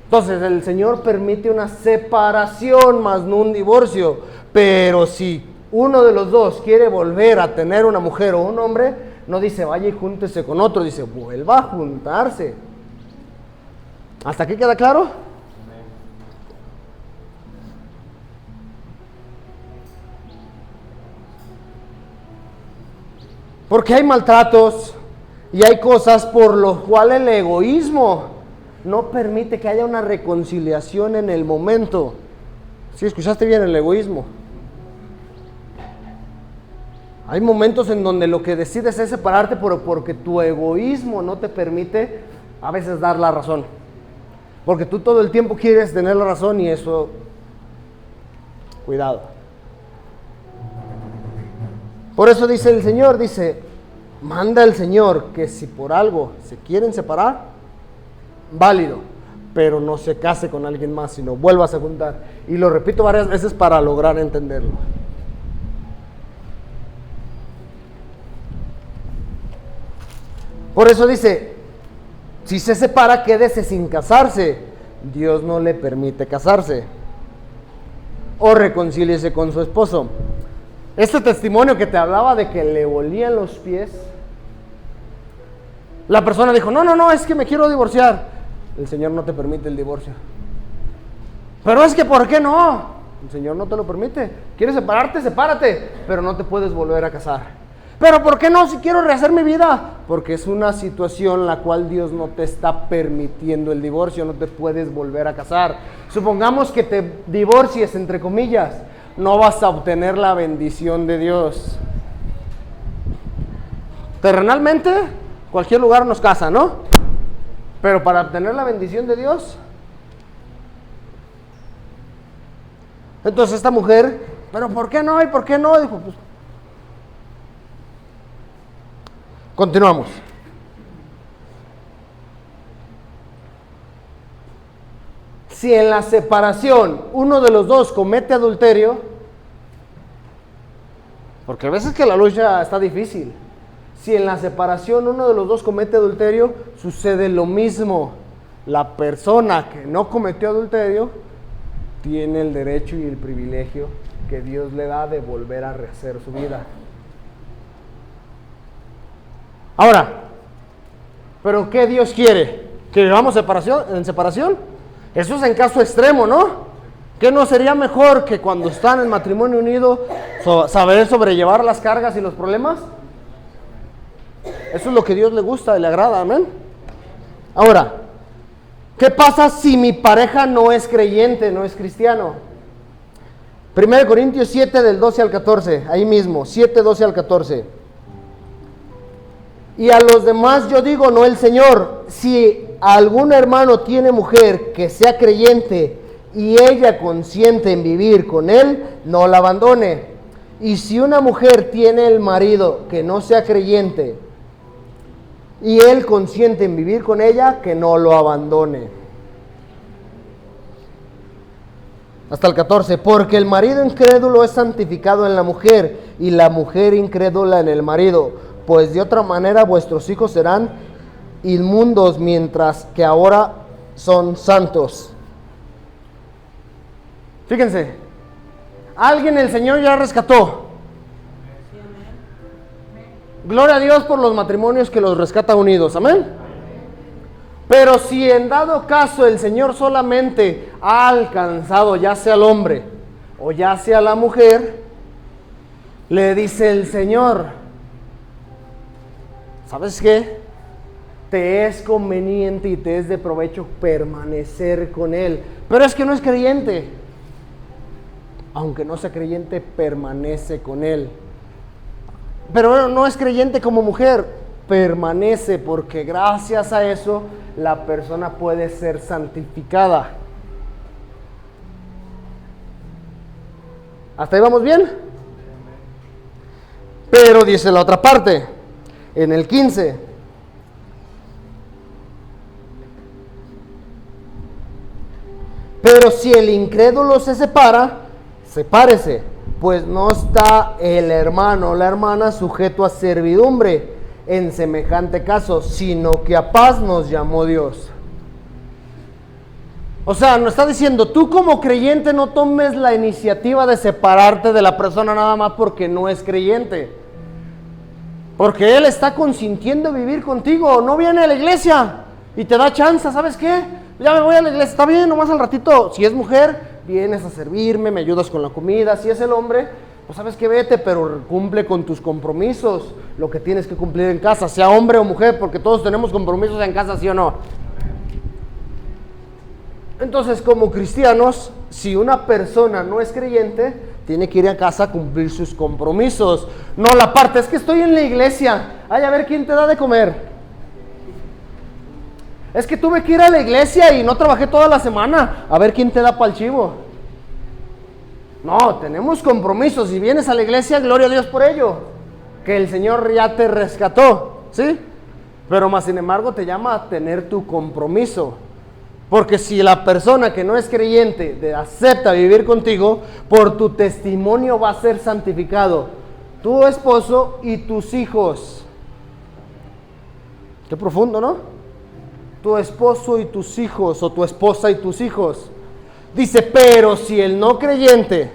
Entonces el Señor permite una separación, más no un divorcio. Pero si uno de los dos quiere volver a tener una mujer o un hombre, no dice vaya y júntese con otro, dice vuelva a juntarse. ¿Hasta aquí queda claro? Porque hay maltratos y hay cosas por lo cual el egoísmo no permite que haya una reconciliación en el momento. ¿Sí escuchaste bien el egoísmo? Hay momentos en donde lo que decides es separarte porque tu egoísmo no te permite a veces dar la razón. Porque tú todo el tiempo quieres tener la razón y eso, cuidado. Por eso dice el Señor, manda el Señor que si por algo se quieren separar, válido, pero no se case con alguien más, sino vuelvas a juntar. Y lo repito varias veces para lograr entenderlo. Por eso dice, si se separa, quédese sin casarse. Dios no le permite casarse. O reconcíliese con su esposo. Este testimonio que te hablaba de que le olían los pies, la persona dijo, no, es que me quiero divorciar. El Señor no te permite el divorcio. Pero es que, ¿por qué no? El Señor no te lo permite. ¿Quieres separarte? Sepárate, pero no te puedes volver a casar. Pero ¿por qué no? Si quiero rehacer mi vida. Porque es una situación en la cual Dios no te está permitiendo el divorcio, no te puedes volver a casar. Supongamos que te divorcies, entre comillas, no vas a obtener la bendición de Dios. Terrenalmente, cualquier lugar nos casa, ¿no? Pero para obtener la bendición de Dios. Entonces esta mujer, ¿pero por qué no? ¿Y por qué no? Dijo, pues, continuamos. Si en la separación uno de los dos comete adulterio, porque a veces que la lucha está difícil. Si en la separación uno de los dos comete adulterio, sucede lo mismo. La persona que no cometió adulterio tiene el derecho y el privilegio que Dios le da de volver a rehacer su vida. Ahora, ¿pero qué Dios quiere? ¿Que vivamos en separación? Eso es en caso extremo, ¿no? ¿Qué no sería mejor que cuando están en matrimonio unido saber sobrellevar las cargas y los problemas? Eso es lo que a Dios le gusta y le agrada, amén. Ahora, ¿qué pasa si mi pareja no es creyente, no es cristiano? 1 Corintios 7 del 12 al 14, ahí mismo, 7, 12 al 14. Y a los demás yo digo, no el Señor, si algún hermano tiene mujer que sea creyente y ella consiente en vivir con él, no la abandone. Y si una mujer tiene el marido que no sea creyente y él consiente en vivir con ella, que no lo abandone. Hasta el 14, porque el marido incrédulo es santificado en la mujer y la mujer incrédula en el marido, pues de otra manera vuestros hijos serán inmundos mientras que ahora son santos. Fíjense, alguien el Señor ya rescató. Gloria a Dios por los matrimonios que los rescata unidos, amén. Pero si en dado caso el Señor solamente ha alcanzado, ya sea el hombre o ya sea la mujer, le dice el Señor, ¿sabes qué? Te es conveniente y te es de provecho permanecer con Él. Pero es que no es creyente. Aunque no sea creyente, permanece con Él. Pero no es creyente como mujer, permanece, porque gracias a eso la persona puede ser santificada. ¿Hasta ahí vamos bien? Pero dice la otra parte, en el 15. Pero si el incrédulo se separa, sepárese, pues no está el hermano o la hermana sujeto a servidumbre en semejante caso, sino que a paz nos llamó Dios. O sea, nos está diciendo, tú como creyente no tomes la iniciativa de separarte de la persona nada más porque no es creyente. Porque Él está consintiendo vivir contigo, no viene a la iglesia y te da chance, ¿sabes qué? Ya me voy a la iglesia, está bien, nomás al ratito. Si es mujer, vienes a servirme, me ayudas con la comida. Si es el hombre, pues sabes que vete, pero cumple con tus compromisos, lo que tienes que cumplir en casa, sea hombre o mujer, porque todos tenemos compromisos en casa, ¿sí o no? Entonces, como cristianos, si una persona no es creyente, tiene que ir a casa a cumplir sus compromisos. No la parte, es que estoy en la iglesia, ay, a ver quién te da de comer. Es que tuve que ir a la iglesia y no trabajé toda la semana, a ver quién te da para el chivo. No, tenemos compromisos. Si vienes a la iglesia, gloria a Dios por ello, que el Señor ya te rescató, ¿sí? Pero más sin embargo te llama a tener tu compromiso. Porque si la persona que no es creyente acepta vivir contigo, por tu testimonio va a ser santificado tu esposo y tus hijos. Qué profundo, ¿no? Tu esposo y tus hijos, o tu esposa y tus hijos. Dice, pero si el no creyente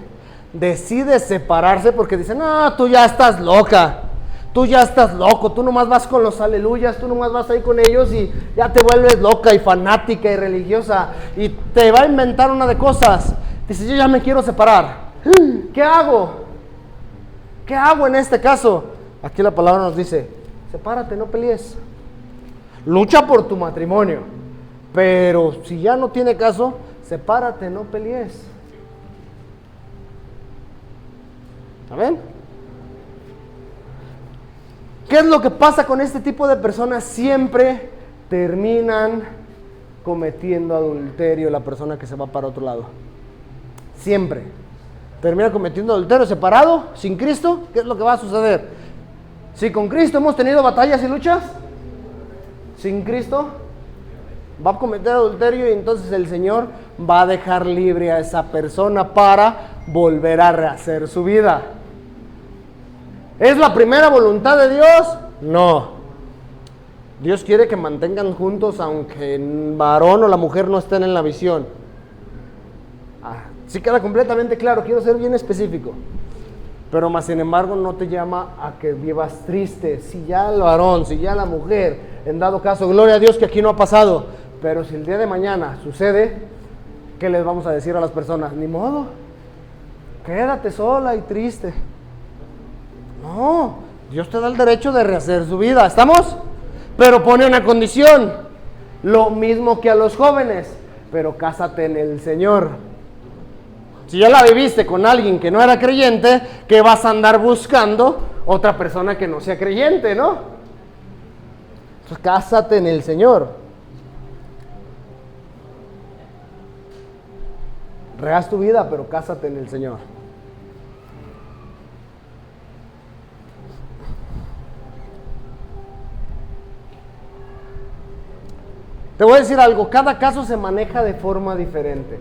decide separarse porque dice, no, tú ya estás loca, tú ya estás loco, tú nomás vas con los aleluyas, tú nomás vas ahí con ellos y ya te vuelves loca y fanática y religiosa y te va a inventar una de cosas. Dice, yo ya me quiero separar. ¿Qué hago? ¿Qué hago en este caso? Aquí la palabra nos dice, sepárate, no pelees. Lucha por tu matrimonio, pero si ya no tiene caso, sepárate, no pelees. ¿Amén? ¿Qué es lo que pasa con este tipo de personas? Siempre terminan cometiendo adulterio la persona que se va para otro lado. Siempre. Termina cometiendo adulterio, separado, sin Cristo. ¿Qué es lo que va a suceder? Si con Cristo hemos tenido batallas y luchas, sin Cristo va a cometer adulterio y entonces el Señor va a dejar libre a esa persona para volver a rehacer su vida. ¿Es la primera voluntad de Dios? No. Dios quiere que mantengan juntos aunque el varón o la mujer no estén en la visión. Sí queda completamente claro, quiero ser bien específico. Pero más sin embargo no te llama a que vivas triste. Si ya el varón, si ya la mujer, en dado caso, gloria a Dios que aquí no ha pasado, pero si el día de mañana sucede, ¿qué les vamos a decir a las personas? Ni modo, quédate sola y triste. No, Dios te da el derecho de rehacer su vida, ¿estamos? Pero pone una condición, lo mismo que a los jóvenes, pero cásate en el Señor. Si ya la viviste con alguien que no era creyente, ¿qué vas a andar buscando? Otra persona que no sea creyente, ¿no? Entonces, cásate en el Señor. Rehaz tu vida, pero cásate en el Señor. Te voy a decir algo, cada caso se maneja de forma diferente.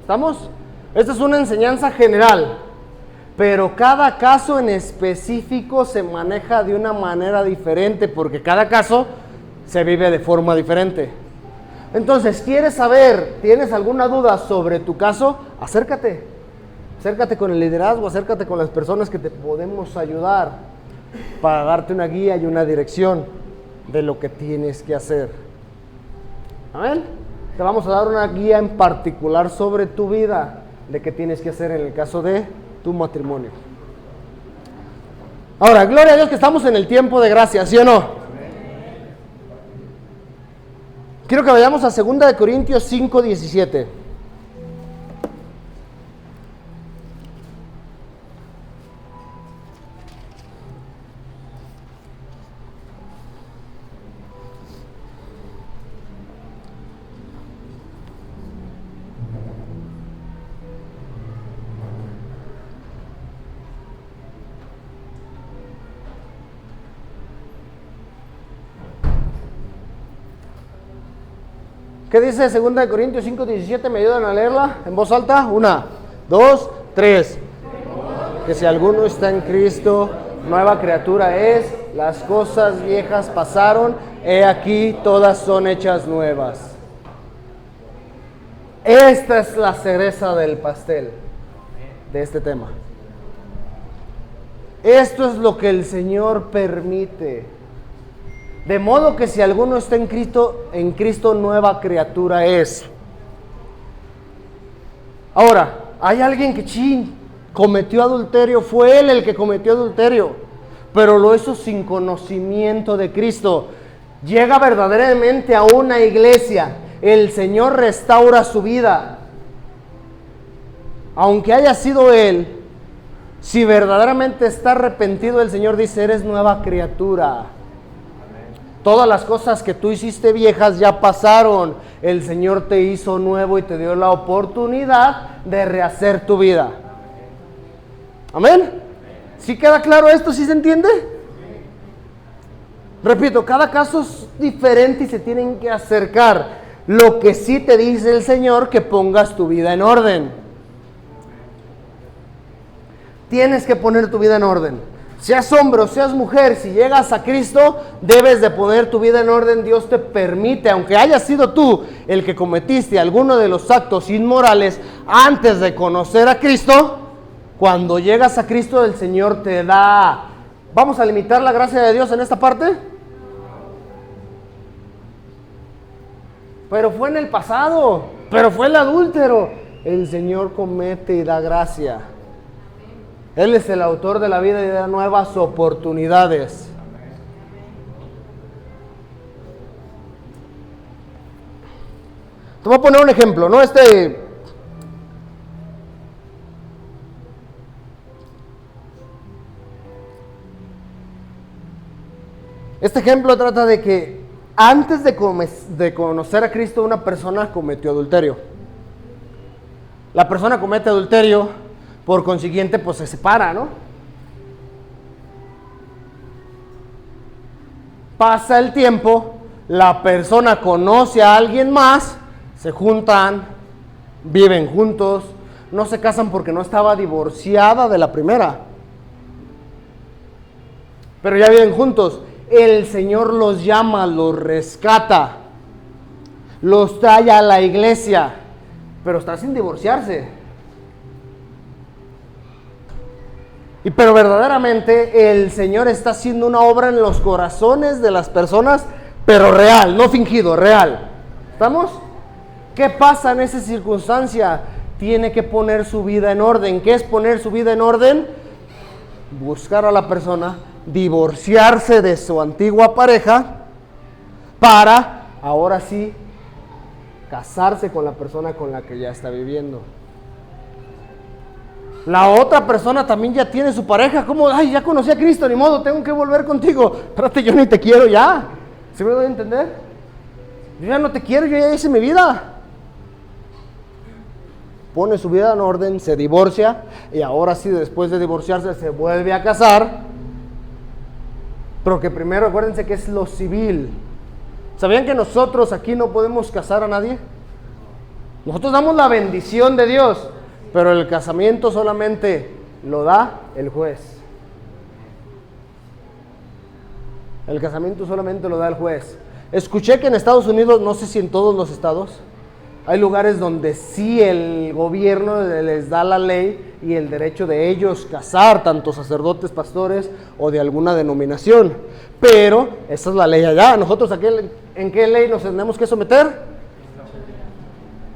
¿Estamos? Esta es una enseñanza general, pero cada caso en específico se maneja de una manera diferente porque cada caso se vive de forma diferente. Entonces, ¿quieres saber, tienes alguna duda sobre tu caso? Acércate. Acércate con el liderazgo, acércate con las personas que te podemos ayudar para darte una guía y una dirección de lo que tienes que hacer. Amén. Te vamos a dar una guía en particular sobre tu vida, de qué tienes que hacer en el caso de tu matrimonio. Ahora, gloria a Dios que estamos en el tiempo de gracia, ¿sí o no? Quiero que vayamos a 2 Corintios 5:17. ¿Qué dice 2 Corintios 5:17? ¿Me ayudan a leerla en voz alta? 1, 2, 3. Que si alguno está en Cristo, nueva criatura es, las cosas viejas pasaron, he aquí todas son hechas nuevas. Esta es la cereza del pastel de este tema. Esto es lo que el Señor permite. De modo que si alguno está en Cristo nueva criatura es. Ahora, hay alguien que cometió adulterio, fue él el que cometió adulterio, pero lo hizo sin conocimiento de Cristo. Llega verdaderamente a una iglesia, el Señor restaura su vida. Aunque haya sido él, si verdaderamente está arrepentido, el Señor dice, eres nueva criatura. Todas las cosas que tú hiciste viejas ya pasaron. El Señor te hizo nuevo y te dio la oportunidad de rehacer tu vida. ¿Amén? ¿Sí queda claro esto? ¿Sí se entiende? Repito, cada caso es diferente y se tienen que acercar. Lo que sí te dice el Señor, que pongas tu vida en orden. Tienes que poner tu vida en orden. Seas hombre o seas mujer, si llegas a Cristo, debes de poner tu vida en orden. Dios te permite, aunque hayas sido tú el que cometiste alguno de los actos inmorales antes de conocer a Cristo, cuando llegas a Cristo, el Señor te da. ¿Vamos a limitar la gracia de Dios en esta parte? Pero fue en el pasado, pero fue el adúltero. El Señor comete y da gracia. Él es el autor de la vida y da nuevas oportunidades. Te voy a poner un ejemplo, ¿no? Este ejemplo trata de que antes de conocer a Cristo, una persona cometió adulterio. La persona comete adulterio. Por consiguiente, pues se separa, ¿no? Pasa el tiempo, la persona conoce a alguien más, se juntan, viven juntos, no se casan porque no estaba divorciada de la primera. Pero ya viven juntos. El Señor los llama, los rescata, los trae a la iglesia, pero está sin divorciarse. Pero verdaderamente el Señor está haciendo una obra en los corazones de las personas, pero real, no fingido, real. ¿Estamos? ¿Qué pasa en esa circunstancia? Tiene que poner su vida en orden. ¿Qué es poner su vida en orden? Buscar a la persona, divorciarse de su antigua pareja, para ahora sí casarse con la persona con la que ya está viviendo. La otra persona también ya tiene su pareja. ¿Cómo? Ay, ya conocí a Cristo, ni modo, tengo que volver contigo. Espérate, yo ni te quiero ya. ¿Sí me doy a entender? Yo ya no te quiero, yo ya hice mi vida. Pone su vida en orden, se divorcia, y ahora sí, después de divorciarse, se vuelve a casar. Pero que primero, acuérdense que es lo civil. ¿Sabían que nosotros aquí no podemos casar a nadie? Nosotros damos la bendición de Dios, pero el casamiento solamente lo da el juez. El casamiento solamente lo da el juez. Escuché que en Estados Unidos, no sé si en todos los estados, hay lugares donde sí el gobierno les da la ley y el derecho de ellos casar, tanto sacerdotes, pastores o de alguna denominación. Pero esa es la ley allá. Nosotros aquí, ¿en qué ley nos tenemos que someter?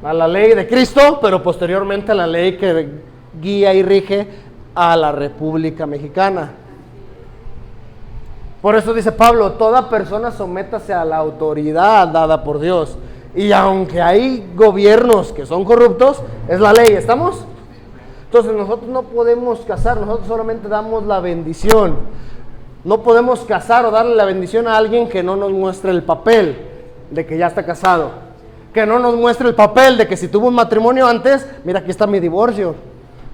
a la ley de Cristo, pero posteriormente a la ley que guía y rige a la República Mexicana. Por eso dice Pablo, toda persona sométase a la autoridad dada por Dios. Y aunque hay gobiernos que son corruptos, es la ley, ¿estamos? Entonces nosotros no podemos casar, nosotros solamente damos la bendición. No podemos casar o darle la bendición a alguien que no nos muestre el papel de que ya está casado. Que no nos muestre el papel de que si tuvo un matrimonio antes, mira, aquí está mi divorcio.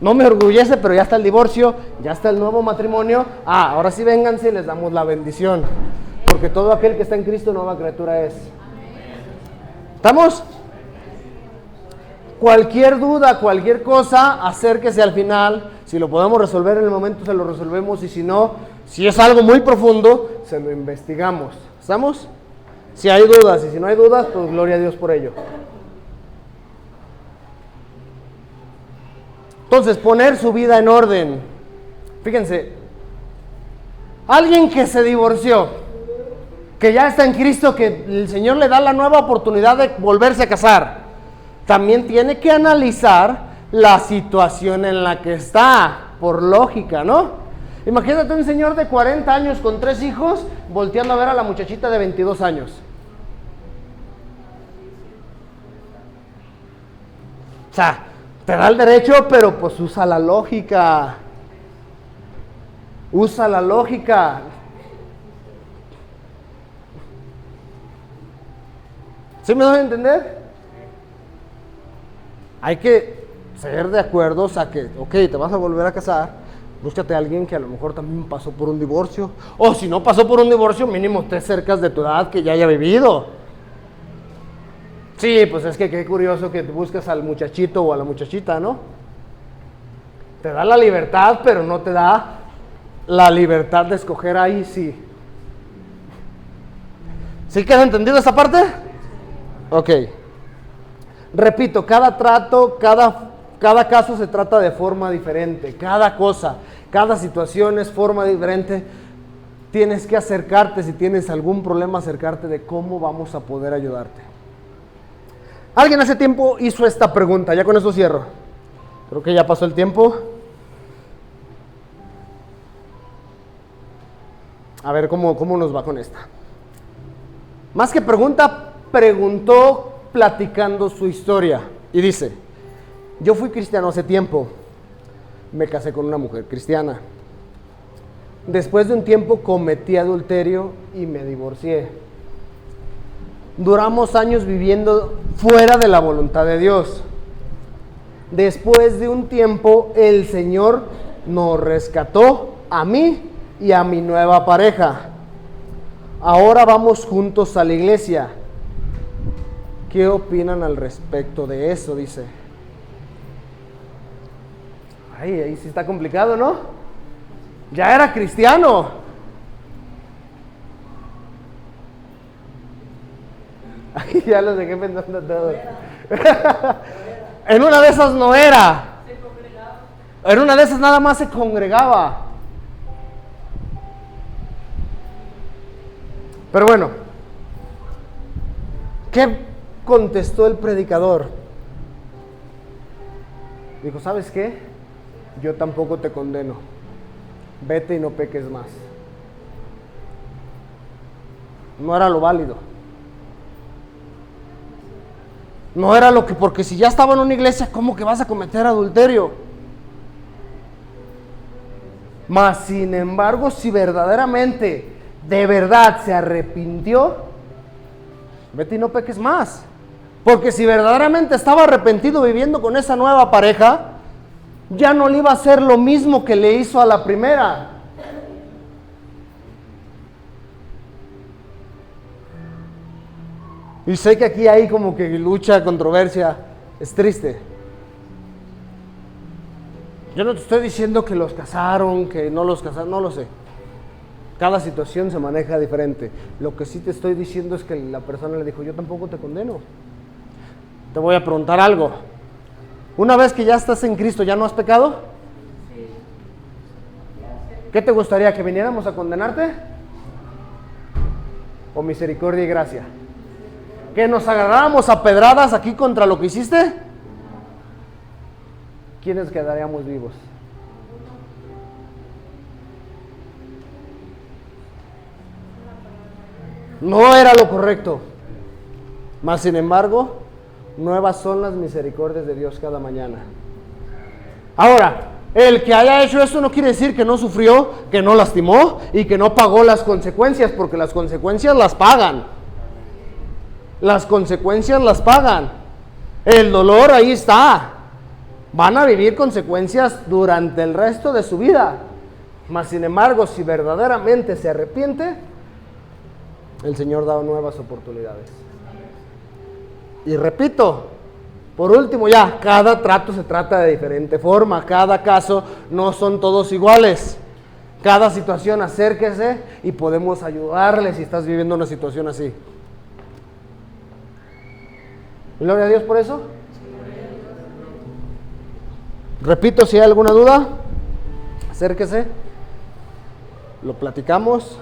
No me orgullece, pero ya está el divorcio, ya está el nuevo matrimonio. Ahora sí vénganse y les damos la bendición. Porque todo aquel que está en Cristo, nueva criatura es. ¿Estamos? Cualquier duda, cualquier cosa, acérquese al final. Si lo podemos resolver en el momento, se lo resolvemos. Y si no, si es algo muy profundo, se lo investigamos. ¿Estamos? Si hay dudas, y si no hay dudas, pues gloria a Dios por ello. Entonces, poner su vida en orden. Fíjense, alguien que se divorció, que ya está en Cristo, que el Señor le da la nueva oportunidad de volverse a casar, también tiene que analizar la situación en la que está, por lógica, ¿no? Imagínate un señor de 40 años con 3 hijos volteando a ver a la muchachita de 22 años. O sea, te da el derecho, pero pues usa la lógica. Usa la lógica. ¿Sí me doy a entender? Hay que ser de acuerdo, o sea que, ok, te vas a volver a casar, búscate a alguien que a lo mejor también pasó por un divorcio. O si no pasó por un divorcio, mínimo estés cerca de tu edad que ya haya vivido. Sí, pues es que qué curioso que te buscas al muchachito o a la muchachita, ¿no? Te da la libertad, pero no te da la libertad de escoger ahí, sí. ¿Sí queda entendido esta parte? Ok. Repito, cada trato, cada caso se trata de forma diferente. Cada cosa, cada situación es forma diferente. Tienes que acercarte, si tienes algún problema, acercarte de cómo vamos a poder ayudarte. Alguien hace tiempo hizo esta pregunta, ya con eso cierro. Creo que ya pasó el tiempo. A ver cómo nos va con esta. Más que pregunta, preguntó platicando su historia. Y dice, yo fui cristiano hace tiempo. Me casé con una mujer cristiana. Después de un tiempo cometí adulterio y me divorcié. Duramos años viviendo fuera de la voluntad de Dios. Después de un tiempo, el Señor nos rescató a mí y a mi nueva pareja. Ahora vamos juntos a la iglesia. ¿Qué opinan al respecto de eso? Dice. Ahí sí está complicado, ¿no? Ya era cristiano. Aquí ya los dejé pensando todos. En una de esas no era. En una de esas nada más se congregaba. Pero bueno, ¿qué contestó el predicador? Dijo, ¿sabes qué? Yo tampoco te condeno. Vete y no peques más. No era lo válido. No era lo que, porque si ya estaba en una iglesia, ¿cómo que vas a cometer adulterio? Mas, sin embargo, si verdaderamente, de verdad se arrepintió, vete y no peques más. Porque si verdaderamente estaba arrepentido viviendo con esa nueva pareja, ya no le iba a hacer lo mismo que le hizo a la primera. Y sé que aquí hay como que lucha, controversia, es triste. Yo no te estoy diciendo que los casaron, que no los casaron, no lo sé. Cada situación se maneja diferente. Lo que sí te estoy diciendo es que la persona le dijo, yo tampoco te condeno. Te voy a preguntar algo. Una vez que ya estás en Cristo, ¿ya no has pecado? Sí. ¿Qué te gustaría? ¿Que viniéramos a condenarte? ¿O misericordia y gracia? que nos agarráramos a pedradas aquí contra lo que hiciste, ¿quiénes quedaríamos vivos? No era lo correcto. Mas sin embargo, nuevas son las misericordias de Dios cada mañana. Ahora, el que haya hecho esto no quiere decir que no sufrió, que no lastimó y que no pagó las consecuencias, porque las consecuencias las pagan. Las consecuencias las pagan. El dolor ahí está. Van a vivir consecuencias durante el resto de su vida. Mas sin embargo, si verdaderamente se arrepiente, el Señor da nuevas oportunidades. Y repito, por último ya, cada trato se trata de diferente forma, cada caso no son todos iguales. Cada situación, acérquese y podemos ayudarle si estás viviendo una situación así. Gloria a Dios por eso. Repito, si hay alguna duda, acérquese, lo platicamos.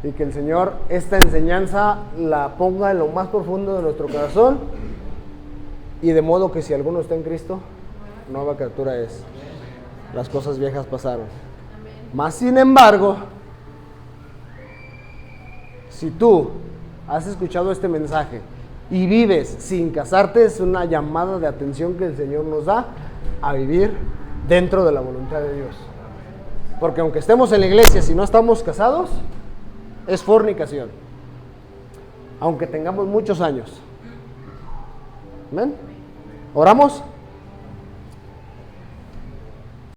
Y que el Señor esta enseñanza la ponga en lo más profundo de nuestro corazón. Y de modo que si alguno está en Cristo, nueva criatura es. Las cosas viejas pasaron. Mas sin embargo, si tú has escuchado este mensaje y vives sin casarte, es una llamada de atención que el Señor nos da a vivir dentro de la voluntad de Dios. Porque aunque estemos en la iglesia, si no estamos casados, es fornicación, aunque tengamos muchos años. ¿Amén? ¿Oramos?